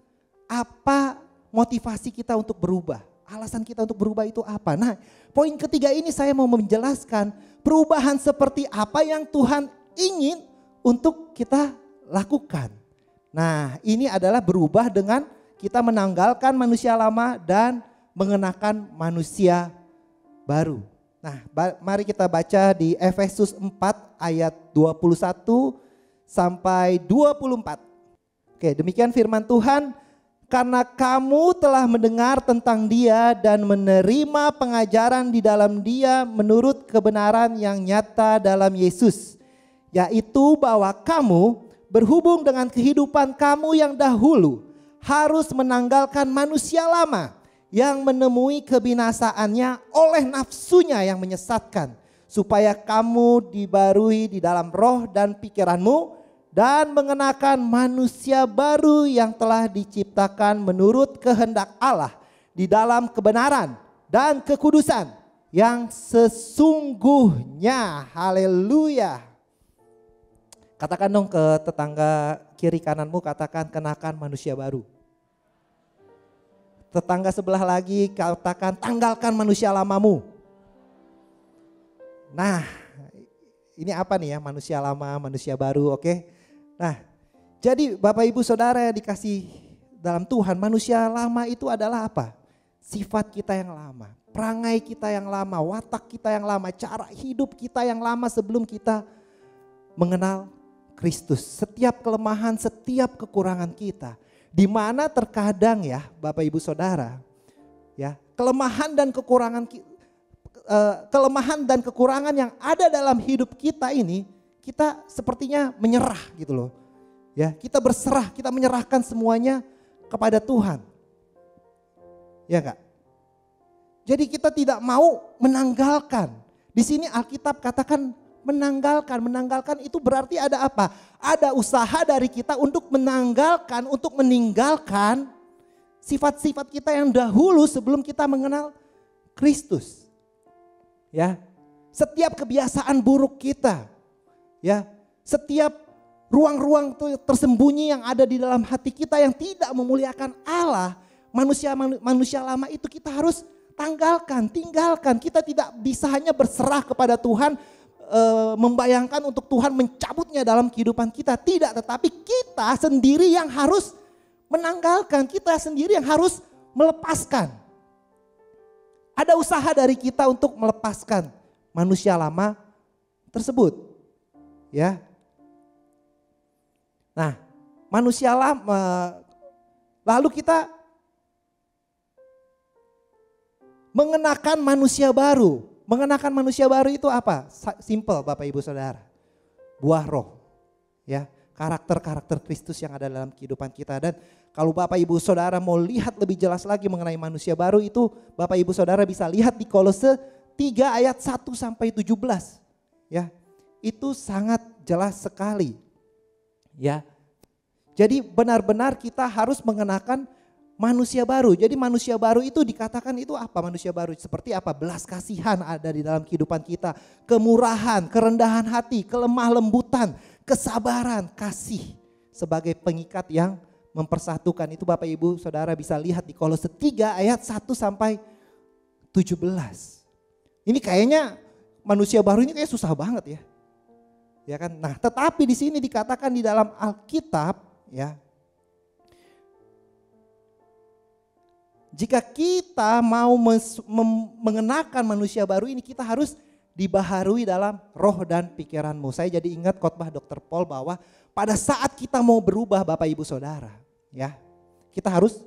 apa motivasi kita untuk berubah. Alasan kita untuk berubah itu apa? Nah, poin ketiga ini saya mau menjelaskan perubahan seperti apa yang Tuhan ingin untuk kita lakukan. Nah, ini adalah berubah dengan kita menanggalkan manusia lama dan mengenakan manusia baru. Nah, mari kita baca di Efesus 4 ayat 21 sampai 24. Oke, demikian firman Tuhan. Karena kamu telah mendengar tentang Dia dan menerima pengajaran di dalam Dia menurut kebenaran yang nyata dalam Yesus, yaitu bahwa kamu berhubung dengan kehidupan kamu yang dahulu harus menanggalkan manusia lama yang menemui kebinasaannya oleh nafsunya yang menyesatkan, supaya kamu dibarui di dalam roh dan pikiranmu dan mengenakan manusia baru yang telah diciptakan menurut kehendak Allah di dalam kebenaran dan kekudusan yang sesungguhnya. Haleluya. Katakan dong ke tetangga kiri kananmu, katakan kenakan manusia baru. Tetangga sebelah lagi katakan tanggalkan manusia lamamu. Nah, ini apa nih ya, manusia lama, manusia baru, oke? Nah, jadi Bapak Ibu Saudara yang dikasih dalam Tuhan, manusia lama itu adalah apa? Sifat kita yang lama, perangai kita yang lama, watak kita yang lama, cara hidup kita yang lama sebelum kita mengenal Kristus. Setiap kelemahan, setiap kekurangan kita. Di mana terkadang ya Bapak Ibu Saudara, ya kelemahan dan kekurangan yang ada dalam hidup kita ini, kita sepertinya menyerah gitu loh. Ya, kita berserah, kita menyerahkan semuanya kepada Tuhan. Ya enggak? Jadi kita tidak mau menanggalkan. Di sini Alkitab katakan menanggalkan itu berarti ada apa? Ada usaha dari kita untuk menanggalkan, untuk meninggalkan sifat-sifat kita yang dahulu sebelum kita mengenal Kristus. Ya, setiap kebiasaan buruk kita, ya, setiap ruang-ruang tersembunyi yang ada di dalam hati kita yang tidak memuliakan Allah, manusia lama itu kita harus tinggalkan. Kita tidak bisa hanya berserah kepada Tuhan, membayangkan untuk Tuhan mencabutnya dalam kehidupan kita. Tidak, tetapi kita sendiri yang harus menanggalkan, kita sendiri yang harus melepaskan. Ada usaha dari kita untuk melepaskan manusia lama tersebut. Ya. Nah, manusia lama, lalu kita mengenakan manusia baru. Mengenakan manusia baru itu apa? Simple Bapak Ibu Saudara. Buah roh. Ya, karakter-karakter Kristus yang ada dalam kehidupan kita. Dan kalau Bapak Ibu Saudara mau lihat lebih jelas lagi mengenai manusia baru itu, Bapak Ibu Saudara bisa lihat di Kolose 3 ayat 1 sampai 17. Ya. Itu sangat jelas sekali. Ya. Jadi benar-benar kita harus mengenakan manusia baru. Jadi manusia baru itu dikatakan itu apa manusia baru? Seperti apa? Belas kasihan ada di dalam kehidupan kita. Kemurahan, kerendahan hati, kelemah lembutan, kesabaran, kasih. Sebagai pengikat yang mempersatukan. Itu Bapak Ibu Saudara bisa lihat di Kolose 3 ayat 1 sampai 17. Ini kayaknya manusia baru ini kayak susah banget ya. Ya kan? Nah, tetapi di sini dikatakan di dalam Alkitab ya. Jika kita mau mengenakan manusia baru ini, kita harus dibaharui dalam roh dan pikiranmu. Saya jadi ingat khotbah Dr. Paul bahwa pada saat kita mau berubah Bapak Ibu Saudara, ya, kita harus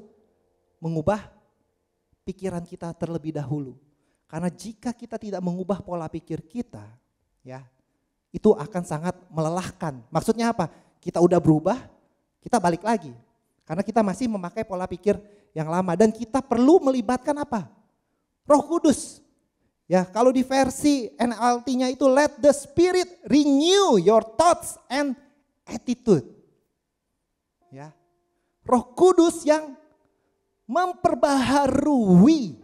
mengubah pikiran kita terlebih dahulu. Karena jika kita tidak mengubah pola pikir kita, ya, itu akan sangat melelahkan. Maksudnya apa? Kita udah berubah, kita balik lagi. Karena kita masih memakai pola pikir yang lama dan kita perlu melibatkan apa? Roh Kudus. Ya, kalau di versi NLT-nya itu let the Spirit renew your thoughts and attitude. Ya. Roh Kudus yang memperbaharui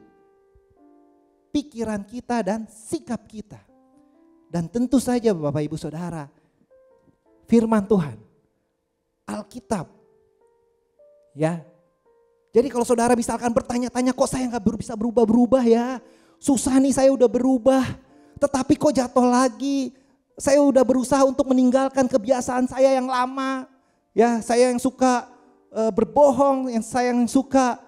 pikiran kita dan sikap kita. Dan tentu saja Bapak Ibu Saudara, firman Tuhan, Alkitab. Ya. Jadi kalau saudara misalkan bertanya-tanya kok saya gak bisa berubah-berubah ya. Susah nih saya udah berubah. Tetapi kok jatuh lagi. Saya udah berusaha untuk meninggalkan kebiasaan saya yang lama. Ya, saya yang suka berbohong, saya yang suka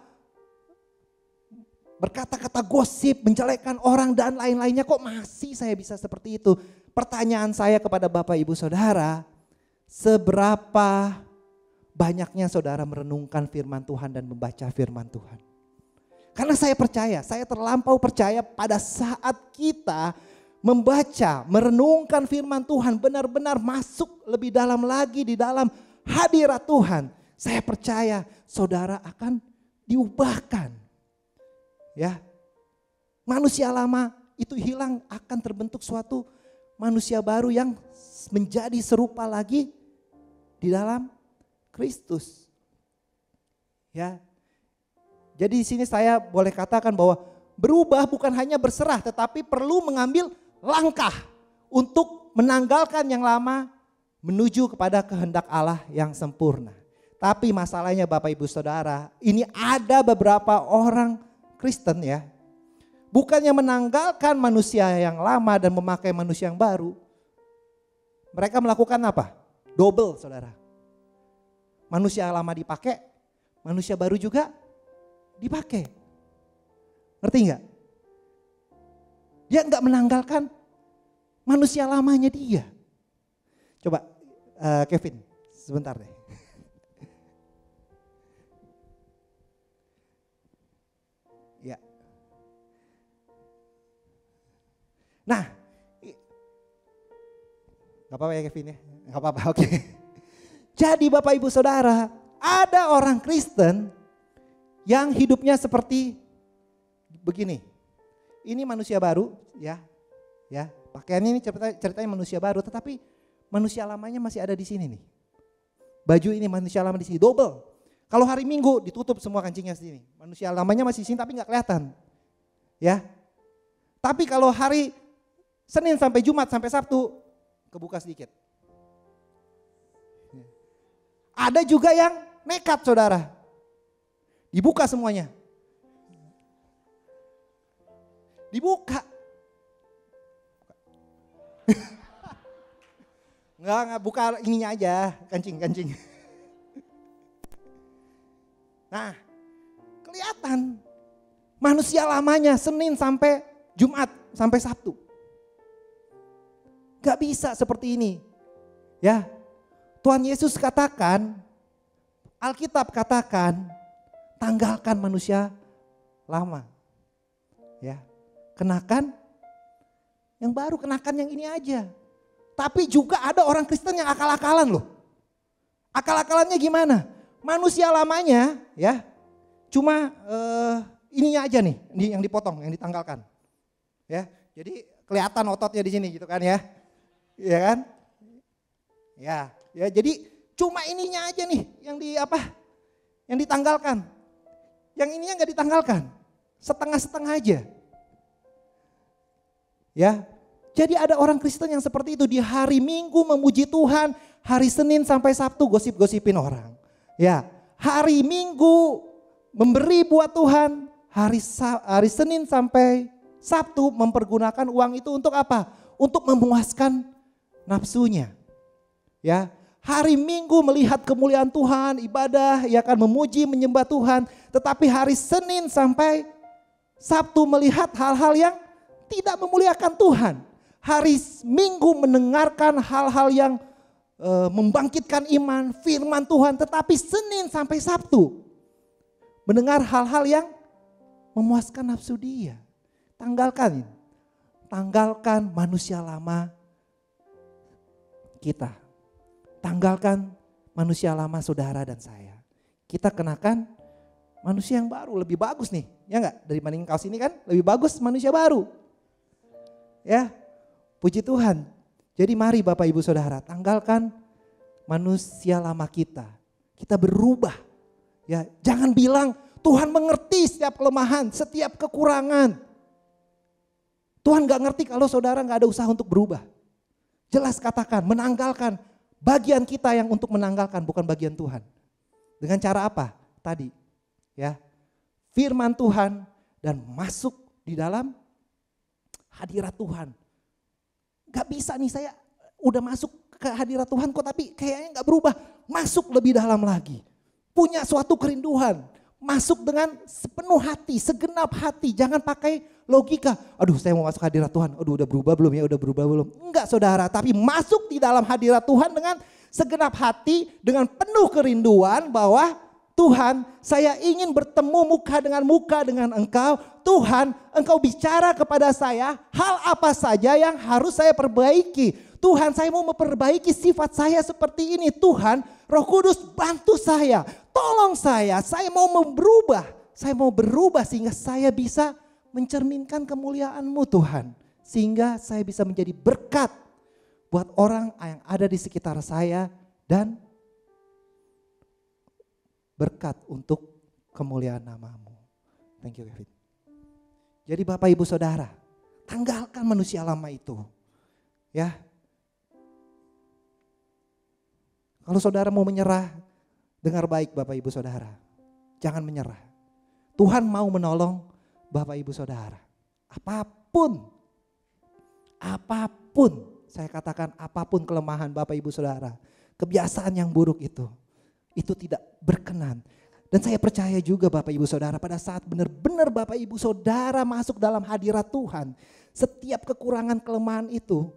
berkata-kata gosip, menjelekkan orang dan lain-lainnya. Kok masih saya bisa seperti itu? Pertanyaan saya kepada Bapak Ibu Saudara, seberapa banyaknya saudara merenungkan firman Tuhan dan membaca firman Tuhan? Karena saya percaya, saya terlampau percaya pada saat kita membaca, merenungkan firman Tuhan, benar-benar masuk lebih dalam lagi di dalam hadirat Tuhan. Saya percaya saudara akan diubahkan. Ya, manusia lama itu hilang, akan terbentuk suatu manusia baru yang menjadi serupa lagi di dalam Kristus. Ya. Jadi di sini saya boleh katakan bahwa berubah bukan hanya berserah tetapi perlu mengambil langkah untuk menanggalkan yang lama menuju kepada kehendak Allah yang sempurna. Tapi masalahnya Bapak Ibu Saudara, ini ada beberapa orang Kristen ya. Bukannya menanggalkan manusia yang lama dan memakai manusia yang baru. Mereka melakukan apa? Double Saudara. Manusia lama dipakai, manusia baru juga dipakai. Ngerti enggak? Dia enggak menanggalkan manusia lamanya dia. Coba Kevin, sebentar deh. Ya. Nah, gak apa-apa ya Kevin ya? Gak apa-apa, oke. Jadi Bapak Ibu Saudara, ada orang Kristen yang hidupnya seperti begini. Ini manusia baru ya. Ya, pakaiannya ini ceritanya manusia baru, tetapi manusia lamanya masih ada di sini nih. Baju ini manusia lama di sini double. Kalau hari Minggu ditutup semua kancingnya sini. Manusia lamanya masih di sini tapi nggak kelihatan. Ya. Tapi kalau hari Senin sampai Jumat sampai Sabtu kebuka sedikit. Ada juga yang nekat saudara. Dibuka semuanya. Dibuka. Enggak buka ininya aja, kancing. Nah, kelihatan manusia lamanya Senin sampai Jumat sampai Sabtu. Gak bisa seperti ini. Ya. Tuhan Yesus katakan, Alkitab katakan, tanggalkan manusia lama. Ya, kenakan yang baru, kenakan yang ini aja. Tapi juga ada orang Kristen yang akal-akalan loh. Akal-akalannya gimana? Manusia lamanya ya, cuma ininya aja nih yang dipotong, yang ditanggalkan. Ya, jadi kelihatan ototnya di sini gitu kan ya. Iya kan? Ya, jadi cuma ininya aja nih yang yang ditanggalkan. Yang ininya nggak ditanggalkan. Setengah-setengah aja. Ya. Jadi ada orang Kristen yang seperti itu, di hari Minggu memuji Tuhan, hari Senin sampai Sabtu gosip-gosipin orang. Ya, hari Minggu memberi buat Tuhan, hari Senin sampai Sabtu mempergunakan uang itu untuk apa? Untuk memuaskan nafsunya. Ya, hari Minggu melihat kemuliaan Tuhan, ibadah, ya kan, memuji, menyembah Tuhan, tetapi hari Senin sampai Sabtu melihat hal-hal yang tidak memuliakan Tuhan. Hari Minggu mendengarkan hal-hal yang membangkitkan iman, firman Tuhan, tetapi Senin sampai Sabtu mendengar hal-hal yang memuaskan nafsu dia. Tanggalkan manusia lama kita. Tanggalkan manusia lama saudara dan saya. Kita kenakan manusia yang baru, lebih bagus nih, ya enggak? Dibanding kaos ini kan lebih bagus manusia baru. Ya, puji Tuhan. Jadi mari Bapak Ibu Saudara, tanggalkan manusia lama kita. Kita berubah. Ya, jangan bilang Tuhan mengerti setiap kelemahan, setiap kekurangan. Tuhan gak ngerti kalau saudara gak ada usaha untuk berubah. Jelas katakan, menanggalkan bagian kita yang untuk menanggalkan, bukan bagian Tuhan. Dengan cara apa? Tadi, ya, firman Tuhan dan masuk di dalam hadirat Tuhan. Gak bisa nih, saya udah masuk ke hadirat Tuhan kok, tapi kayaknya gak berubah. Masuk lebih dalam lagi. Punya suatu kerinduan. Masuk dengan sepenuh hati, segenap hati. Jangan pakai logika. Aduh, saya mau masuk hadirat Tuhan. Aduh, udah berubah belum ya? Udah berubah belum? Enggak saudara, tapi masuk di dalam hadirat Tuhan dengan segenap hati, dengan penuh kerinduan bahwa Tuhan, saya ingin bertemu muka dengan Engkau. Tuhan, Engkau bicara kepada saya hal apa saja yang harus saya perbaiki. Tuhan, saya mau memperbaiki sifat saya seperti ini. Tuhan, Roh Kudus bantu saya, tolong saya mau berubah. Saya mau berubah sehingga saya bisa mencerminkan kemuliaan-Mu Tuhan. Sehingga saya bisa menjadi berkat buat orang yang ada di sekitar saya dan berkat untuk kemuliaan nama-Mu. Thank you Kevin. Jadi Bapak Ibu Saudara, tanggalkan manusia lama itu. Ya. Kalau saudara mau menyerah, dengar baik Bapak Ibu Saudara. Jangan menyerah. Tuhan mau menolong Bapak Ibu Saudara. Apapun, saya katakan apapun kelemahan Bapak Ibu Saudara. Kebiasaan yang buruk itu tidak berkenan. Dan saya percaya juga Bapak Ibu Saudara, pada saat benar-benar Bapak Ibu Saudara masuk dalam hadirat Tuhan, setiap kekurangan kelemahan itu,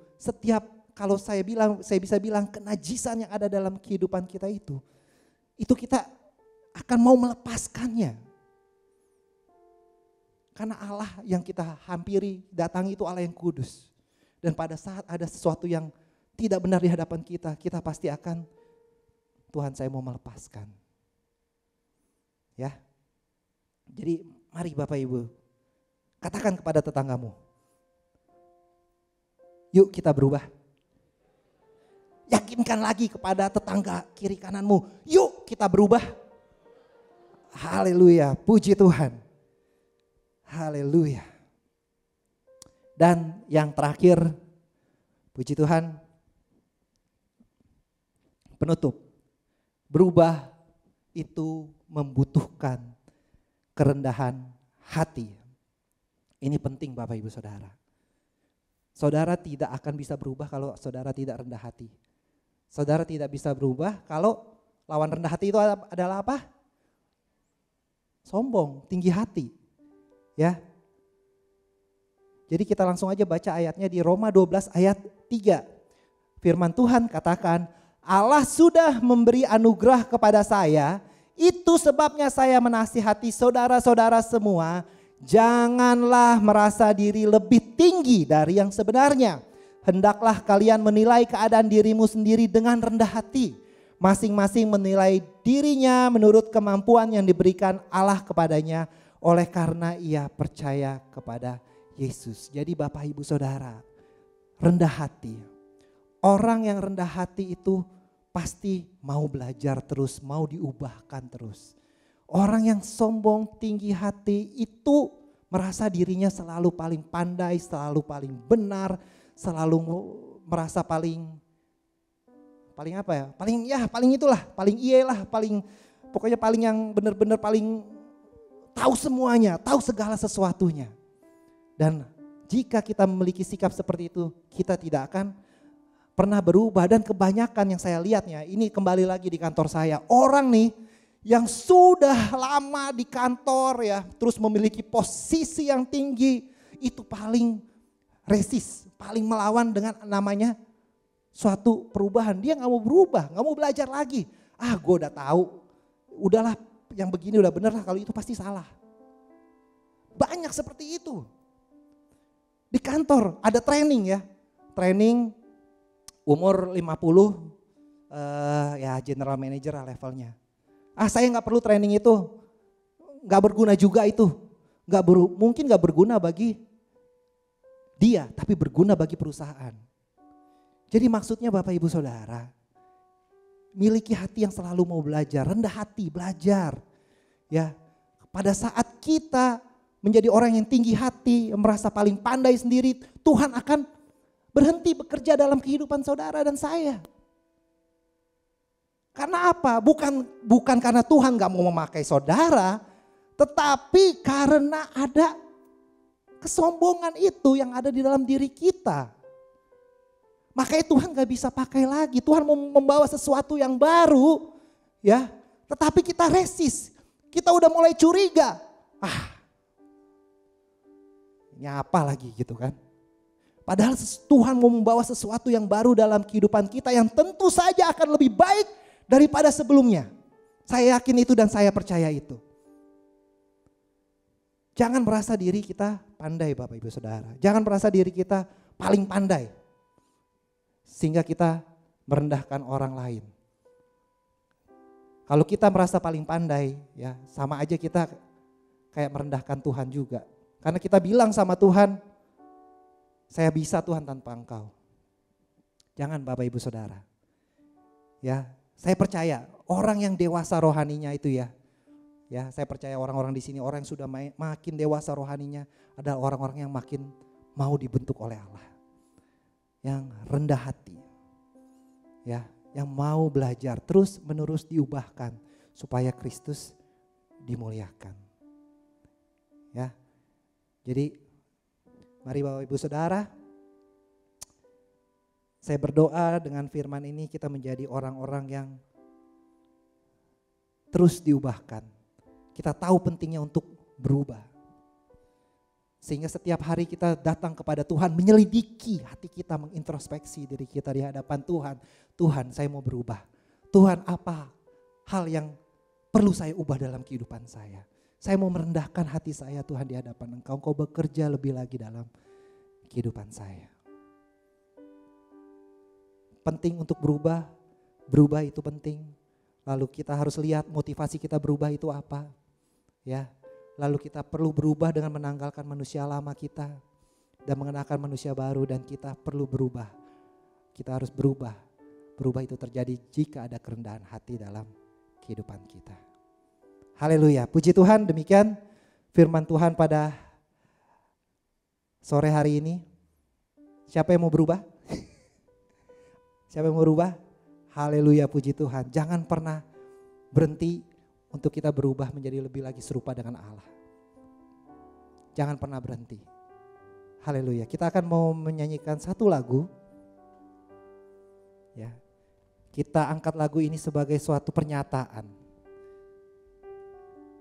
kalau saya bisa bilang kenajisan yang ada dalam kehidupan kita itu kita akan mau melepaskannya. Karena Allah yang kita hampiri, datangi itu Allah yang kudus. Dan pada saat ada sesuatu yang tidak benar di hadapan kita pasti akan, Tuhan saya mau melepaskan. Ya. Jadi mari Bapak Ibu, katakan kepada tetanggamu, yuk kita berubah. Yakinkan lagi kepada tetangga kiri kananmu, yuk kita berubah. Haleluya, puji Tuhan. Haleluya. Dan yang terakhir, puji Tuhan, penutup. Berubah itu membutuhkan kerendahan hati. Ini penting Bapak Ibu Saudara. Saudara tidak akan bisa berubah kalau saudara tidak rendah hati. Saudara tidak bisa berubah kalau lawan rendah hati itu adalah apa? Sombong, tinggi hati. Ya. Jadi kita langsung aja baca ayatnya di Roma 12 ayat 3. Firman Tuhan katakan, Allah sudah memberi anugerah kepada saya. Itu sebabnya saya menasihati saudara-saudara semua, janganlah merasa diri lebih tinggi dari yang sebenarnya. Hendaklah kalian menilai keadaan dirimu sendiri dengan rendah hati. Masing-masing menilai dirinya menurut kemampuan yang diberikan Allah kepadanya oleh karena ia percaya kepada Yesus. Jadi Bapak Ibu Saudara, rendah hati. Orang yang rendah hati itu pasti mau belajar terus, mau diubahkan terus. Orang yang sombong, tinggi hati itu merasa dirinya selalu paling pandai, selalu paling benar, selalu merasa paling apa ya? Paling itulah, paling iyalah, pokoknya paling yang benar-benar paling tahu semuanya, tahu segala sesuatunya. Dan jika kita memiliki sikap seperti itu, kita tidak akan pernah berubah. Dan kebanyakan yang saya lihatnya, ini kembali lagi di kantor saya, orang nih yang sudah lama di kantor ya, terus memiliki posisi yang tinggi, itu paling resist, paling melawan dengan namanya suatu perubahan. Dia gak mau berubah, gak mau belajar lagi. Gue udah tahu, udahlah yang begini udah bener lah, kalau itu pasti salah. Banyak seperti itu. Di kantor ada training ya, training umur 50 ya general manager lah levelnya. Saya gak perlu training itu, gak berguna juga itu. Mungkin gak berguna bagi dia, tapi berguna bagi perusahaan. Jadi maksudnya Bapak Ibu Saudara, miliki hati yang selalu mau belajar, rendah hati belajar. Ya, pada saat kita menjadi orang yang tinggi hati, merasa paling pandai sendiri, Tuhan akan berhenti bekerja dalam kehidupan saudara dan saya. Karena apa? Bukan karena Tuhan gak mau memakai saudara, tetapi karena ada kesombongan itu yang ada di dalam diri kita. Makanya Tuhan gak bisa pakai lagi. Tuhan mau membawa sesuatu yang baru, ya. Tetapi kita resist. Kita udah mulai curiga. Ini apa lagi gitu kan. Padahal Tuhan mau membawa sesuatu yang baru dalam kehidupan kita yang tentu saja akan lebih baik daripada sebelumnya. Saya yakin itu dan saya percaya itu. Jangan merasa diri kita pandai Bapak Ibu Saudara. Jangan merasa diri kita paling pandai. Sehingga kita merendahkan orang lain. Kalau kita merasa paling pandai, ya sama aja kita kayak merendahkan Tuhan juga. Karena kita bilang sama Tuhan, saya bisa Tuhan tanpa Engkau. Jangan Bapak Ibu Saudara. Ya, saya percaya orang yang dewasa rohaninya itu ya. Ya, saya percaya orang-orang di sini, orang yang sudah makin dewasa rohaninya adalah orang-orang yang makin mau dibentuk oleh Allah. Yang rendah hati. Ya, yang mau belajar terus menerus diubahkan supaya Kristus dimuliakan. Ya. Jadi mari Bapak Ibu Saudara, saya berdoa dengan firman ini kita menjadi orang-orang yang terus diubahkan. Kita tahu pentingnya untuk berubah. Sehingga setiap hari kita datang kepada Tuhan, menyelidiki hati kita, mengintrospeksi diri kita di hadapan Tuhan. Tuhan, saya mau berubah. Tuhan, apa hal yang perlu saya ubah dalam kehidupan saya? Saya mau merendahkan hati saya Tuhan di hadapan Engkau. Engkau bekerja lebih lagi dalam kehidupan saya. Penting untuk berubah itu penting. Lalu kita harus lihat motivasi kita berubah itu apa. Ya, lalu kita perlu berubah dengan menanggalkan manusia lama kita dan mengenakan manusia baru, dan kita perlu berubah. Kita harus berubah. Berubah itu terjadi jika ada kerendahan hati dalam kehidupan kita. Haleluya, puji Tuhan. Demikian firman Tuhan pada sore hari ini. Siapa yang mau berubah? Siapa yang mau berubah? Haleluya, puji Tuhan. Jangan pernah berhenti untuk kita berubah menjadi lebih lagi serupa dengan Allah. Jangan pernah berhenti. Haleluya. Kita akan mau menyanyikan satu lagu. Ya. Kita angkat lagu ini sebagai suatu pernyataan.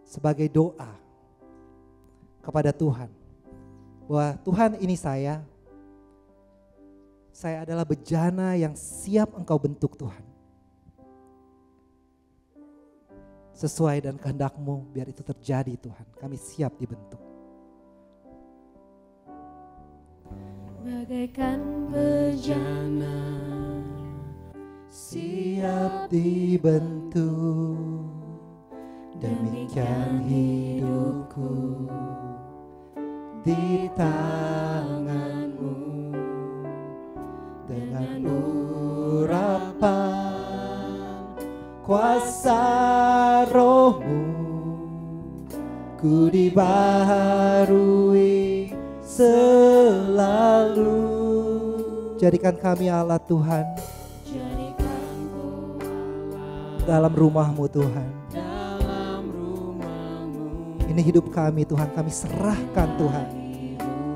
Sebagai doa kepada Tuhan. Bahwa Tuhan, ini saya adalah bejana yang siap Engkau bentuk Tuhan. sesuai dan kehendak-Mu, biar itu terjadi Tuhan. Kami siap dibentuk. Bagaikan bejana Siap dibentuk, demikian hidupku di tangan-Mu. Dengan urapan kuasa Roh-Mu, ku dibaharui selalu. Jadikan kami Allah Tuhan dalam rumah-Mu Tuhan. Ini hidup kami Tuhan, kami serahkan Tuhan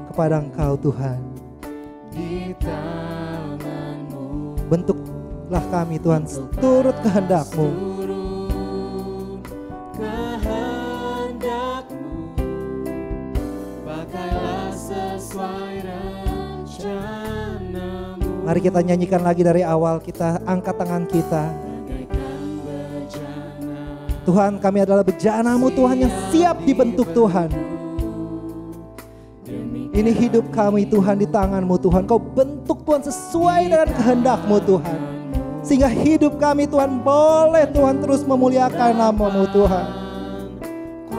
kepada Engkau Tuhan. Bentuklah kami Tuhan turut kehendak-Mu. Mari kita nyanyikan lagi dari awal, kita angkat tangan kita. Tuhan, kami adalah bejana-Mu Tuhan yang siap dibentuk Tuhan. Ini hidup kami Tuhan di tangan-Mu Tuhan. Kau bentuk Tuhan sesuai dengan kehendak-Mu Tuhan. Sehingga hidup kami Tuhan boleh Tuhan terus memuliakan nama-Mu Tuhan.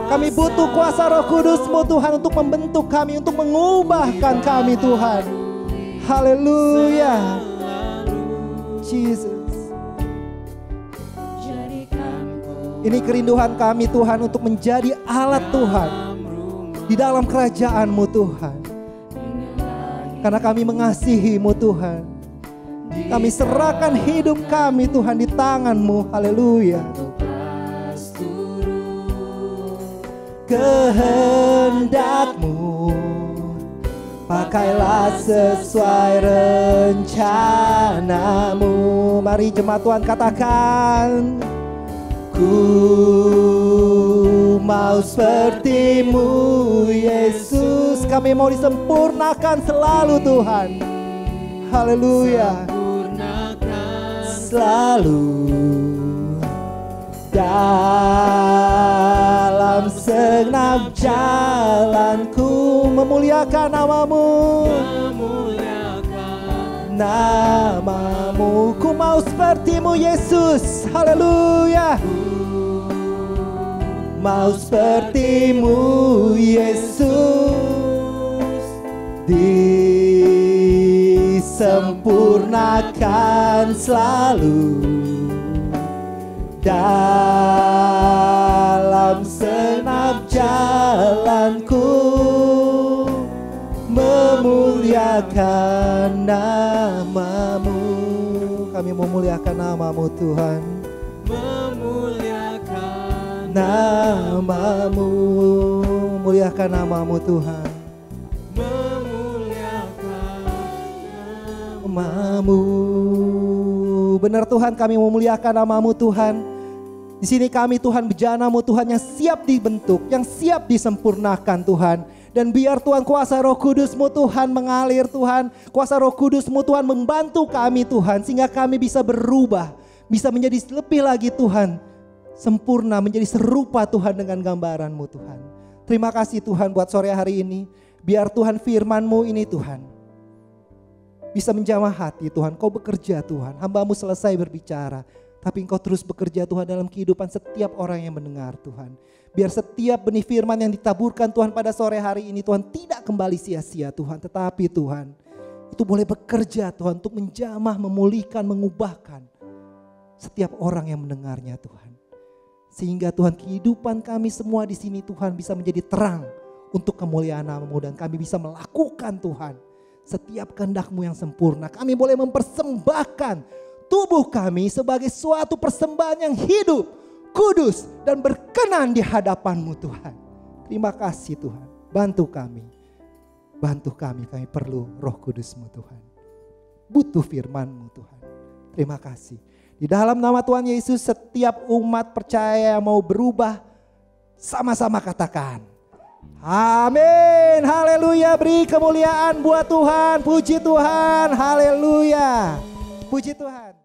Kami butuh kuasa Roh Kudus-Mu Tuhan untuk membentuk kami, untuk mengubahkan kami Tuhan. Haleluya. Jesus. Ini kerinduan kami Tuhan untuk menjadi alat Tuhan di dalam kerajaan-Mu Tuhan. Karena kami mengasihi-Mu Tuhan. Kami serahkan hidup kami Tuhan di tangan-Mu. Haleluya. Kehendak-Mu, pakailah sesuai rencana-Mu. Mari jemaat Tuhan katakan, ku mau seperti-Mu Yesus. Kami mau disempurnakan selalu Tuhan. Haleluya. Selalu dalam segenap jalanku memuliakan nama-Mu. Nama-Mu, ku mau seperti-Mu Yesus. Haleluya. Mau seperti-Mu Yesus, disempurnakan selalu dalam segenap jalanku, memuliakan nama-Mu. Kami memuliakan nama-Mu Tuhan. Memuliakan nama-Mu, muliakan nama-Mu Tuhan. Memuliakan nama-Mu. Benar Tuhan, kami memuliakan nama-Mu Tuhan. Di sini kami Tuhan bejana-Mu Tuhan yang siap dibentuk, yang siap disempurnakan Tuhan. Dan biar Tuhan kuasa Roh Kudus-Mu Tuhan mengalir Tuhan. Kuasa Roh Kudus-Mu Tuhan membantu kami Tuhan. Sehingga kami bisa berubah. Bisa menjadi lebih lagi Tuhan. Sempurna, menjadi serupa Tuhan dengan gambaran-Mu Tuhan. Terima kasih Tuhan buat sore hari ini. Biar Tuhan firman-Mu ini Tuhan bisa menjamah hati Tuhan. Kau bekerja Tuhan. Hamba-Mu selesai berbicara. Tapi Engkau terus bekerja Tuhan dalam kehidupan setiap orang yang mendengar Tuhan. Biar setiap benih firman yang ditaburkan Tuhan pada sore hari ini Tuhan tidak kembali sia-sia Tuhan. Tetapi Tuhan itu boleh bekerja Tuhan untuk menjamah, memulihkan, mengubahkan setiap orang yang mendengarnya Tuhan. Sehingga Tuhan kehidupan kami semua di sini Tuhan bisa menjadi terang untuk kemuliaan nama-Mu. Dan kami bisa melakukan Tuhan setiap kehendak-Mu yang sempurna. Kami boleh mempersembahkan tubuh kami sebagai suatu persembahan yang hidup, kudus dan berkenan di hadapan-Mu Tuhan. Terima kasih Tuhan. Bantu kami. Bantu kami perlu Roh Kudus-Mu Tuhan. Butuh firman-Mu Tuhan. Terima kasih. Di dalam nama Tuhan Yesus setiap umat percaya yang mau berubah sama-sama katakan amin. Haleluya. Beri kemuliaan buat Tuhan. Puji Tuhan. Haleluya. Puji Tuhan.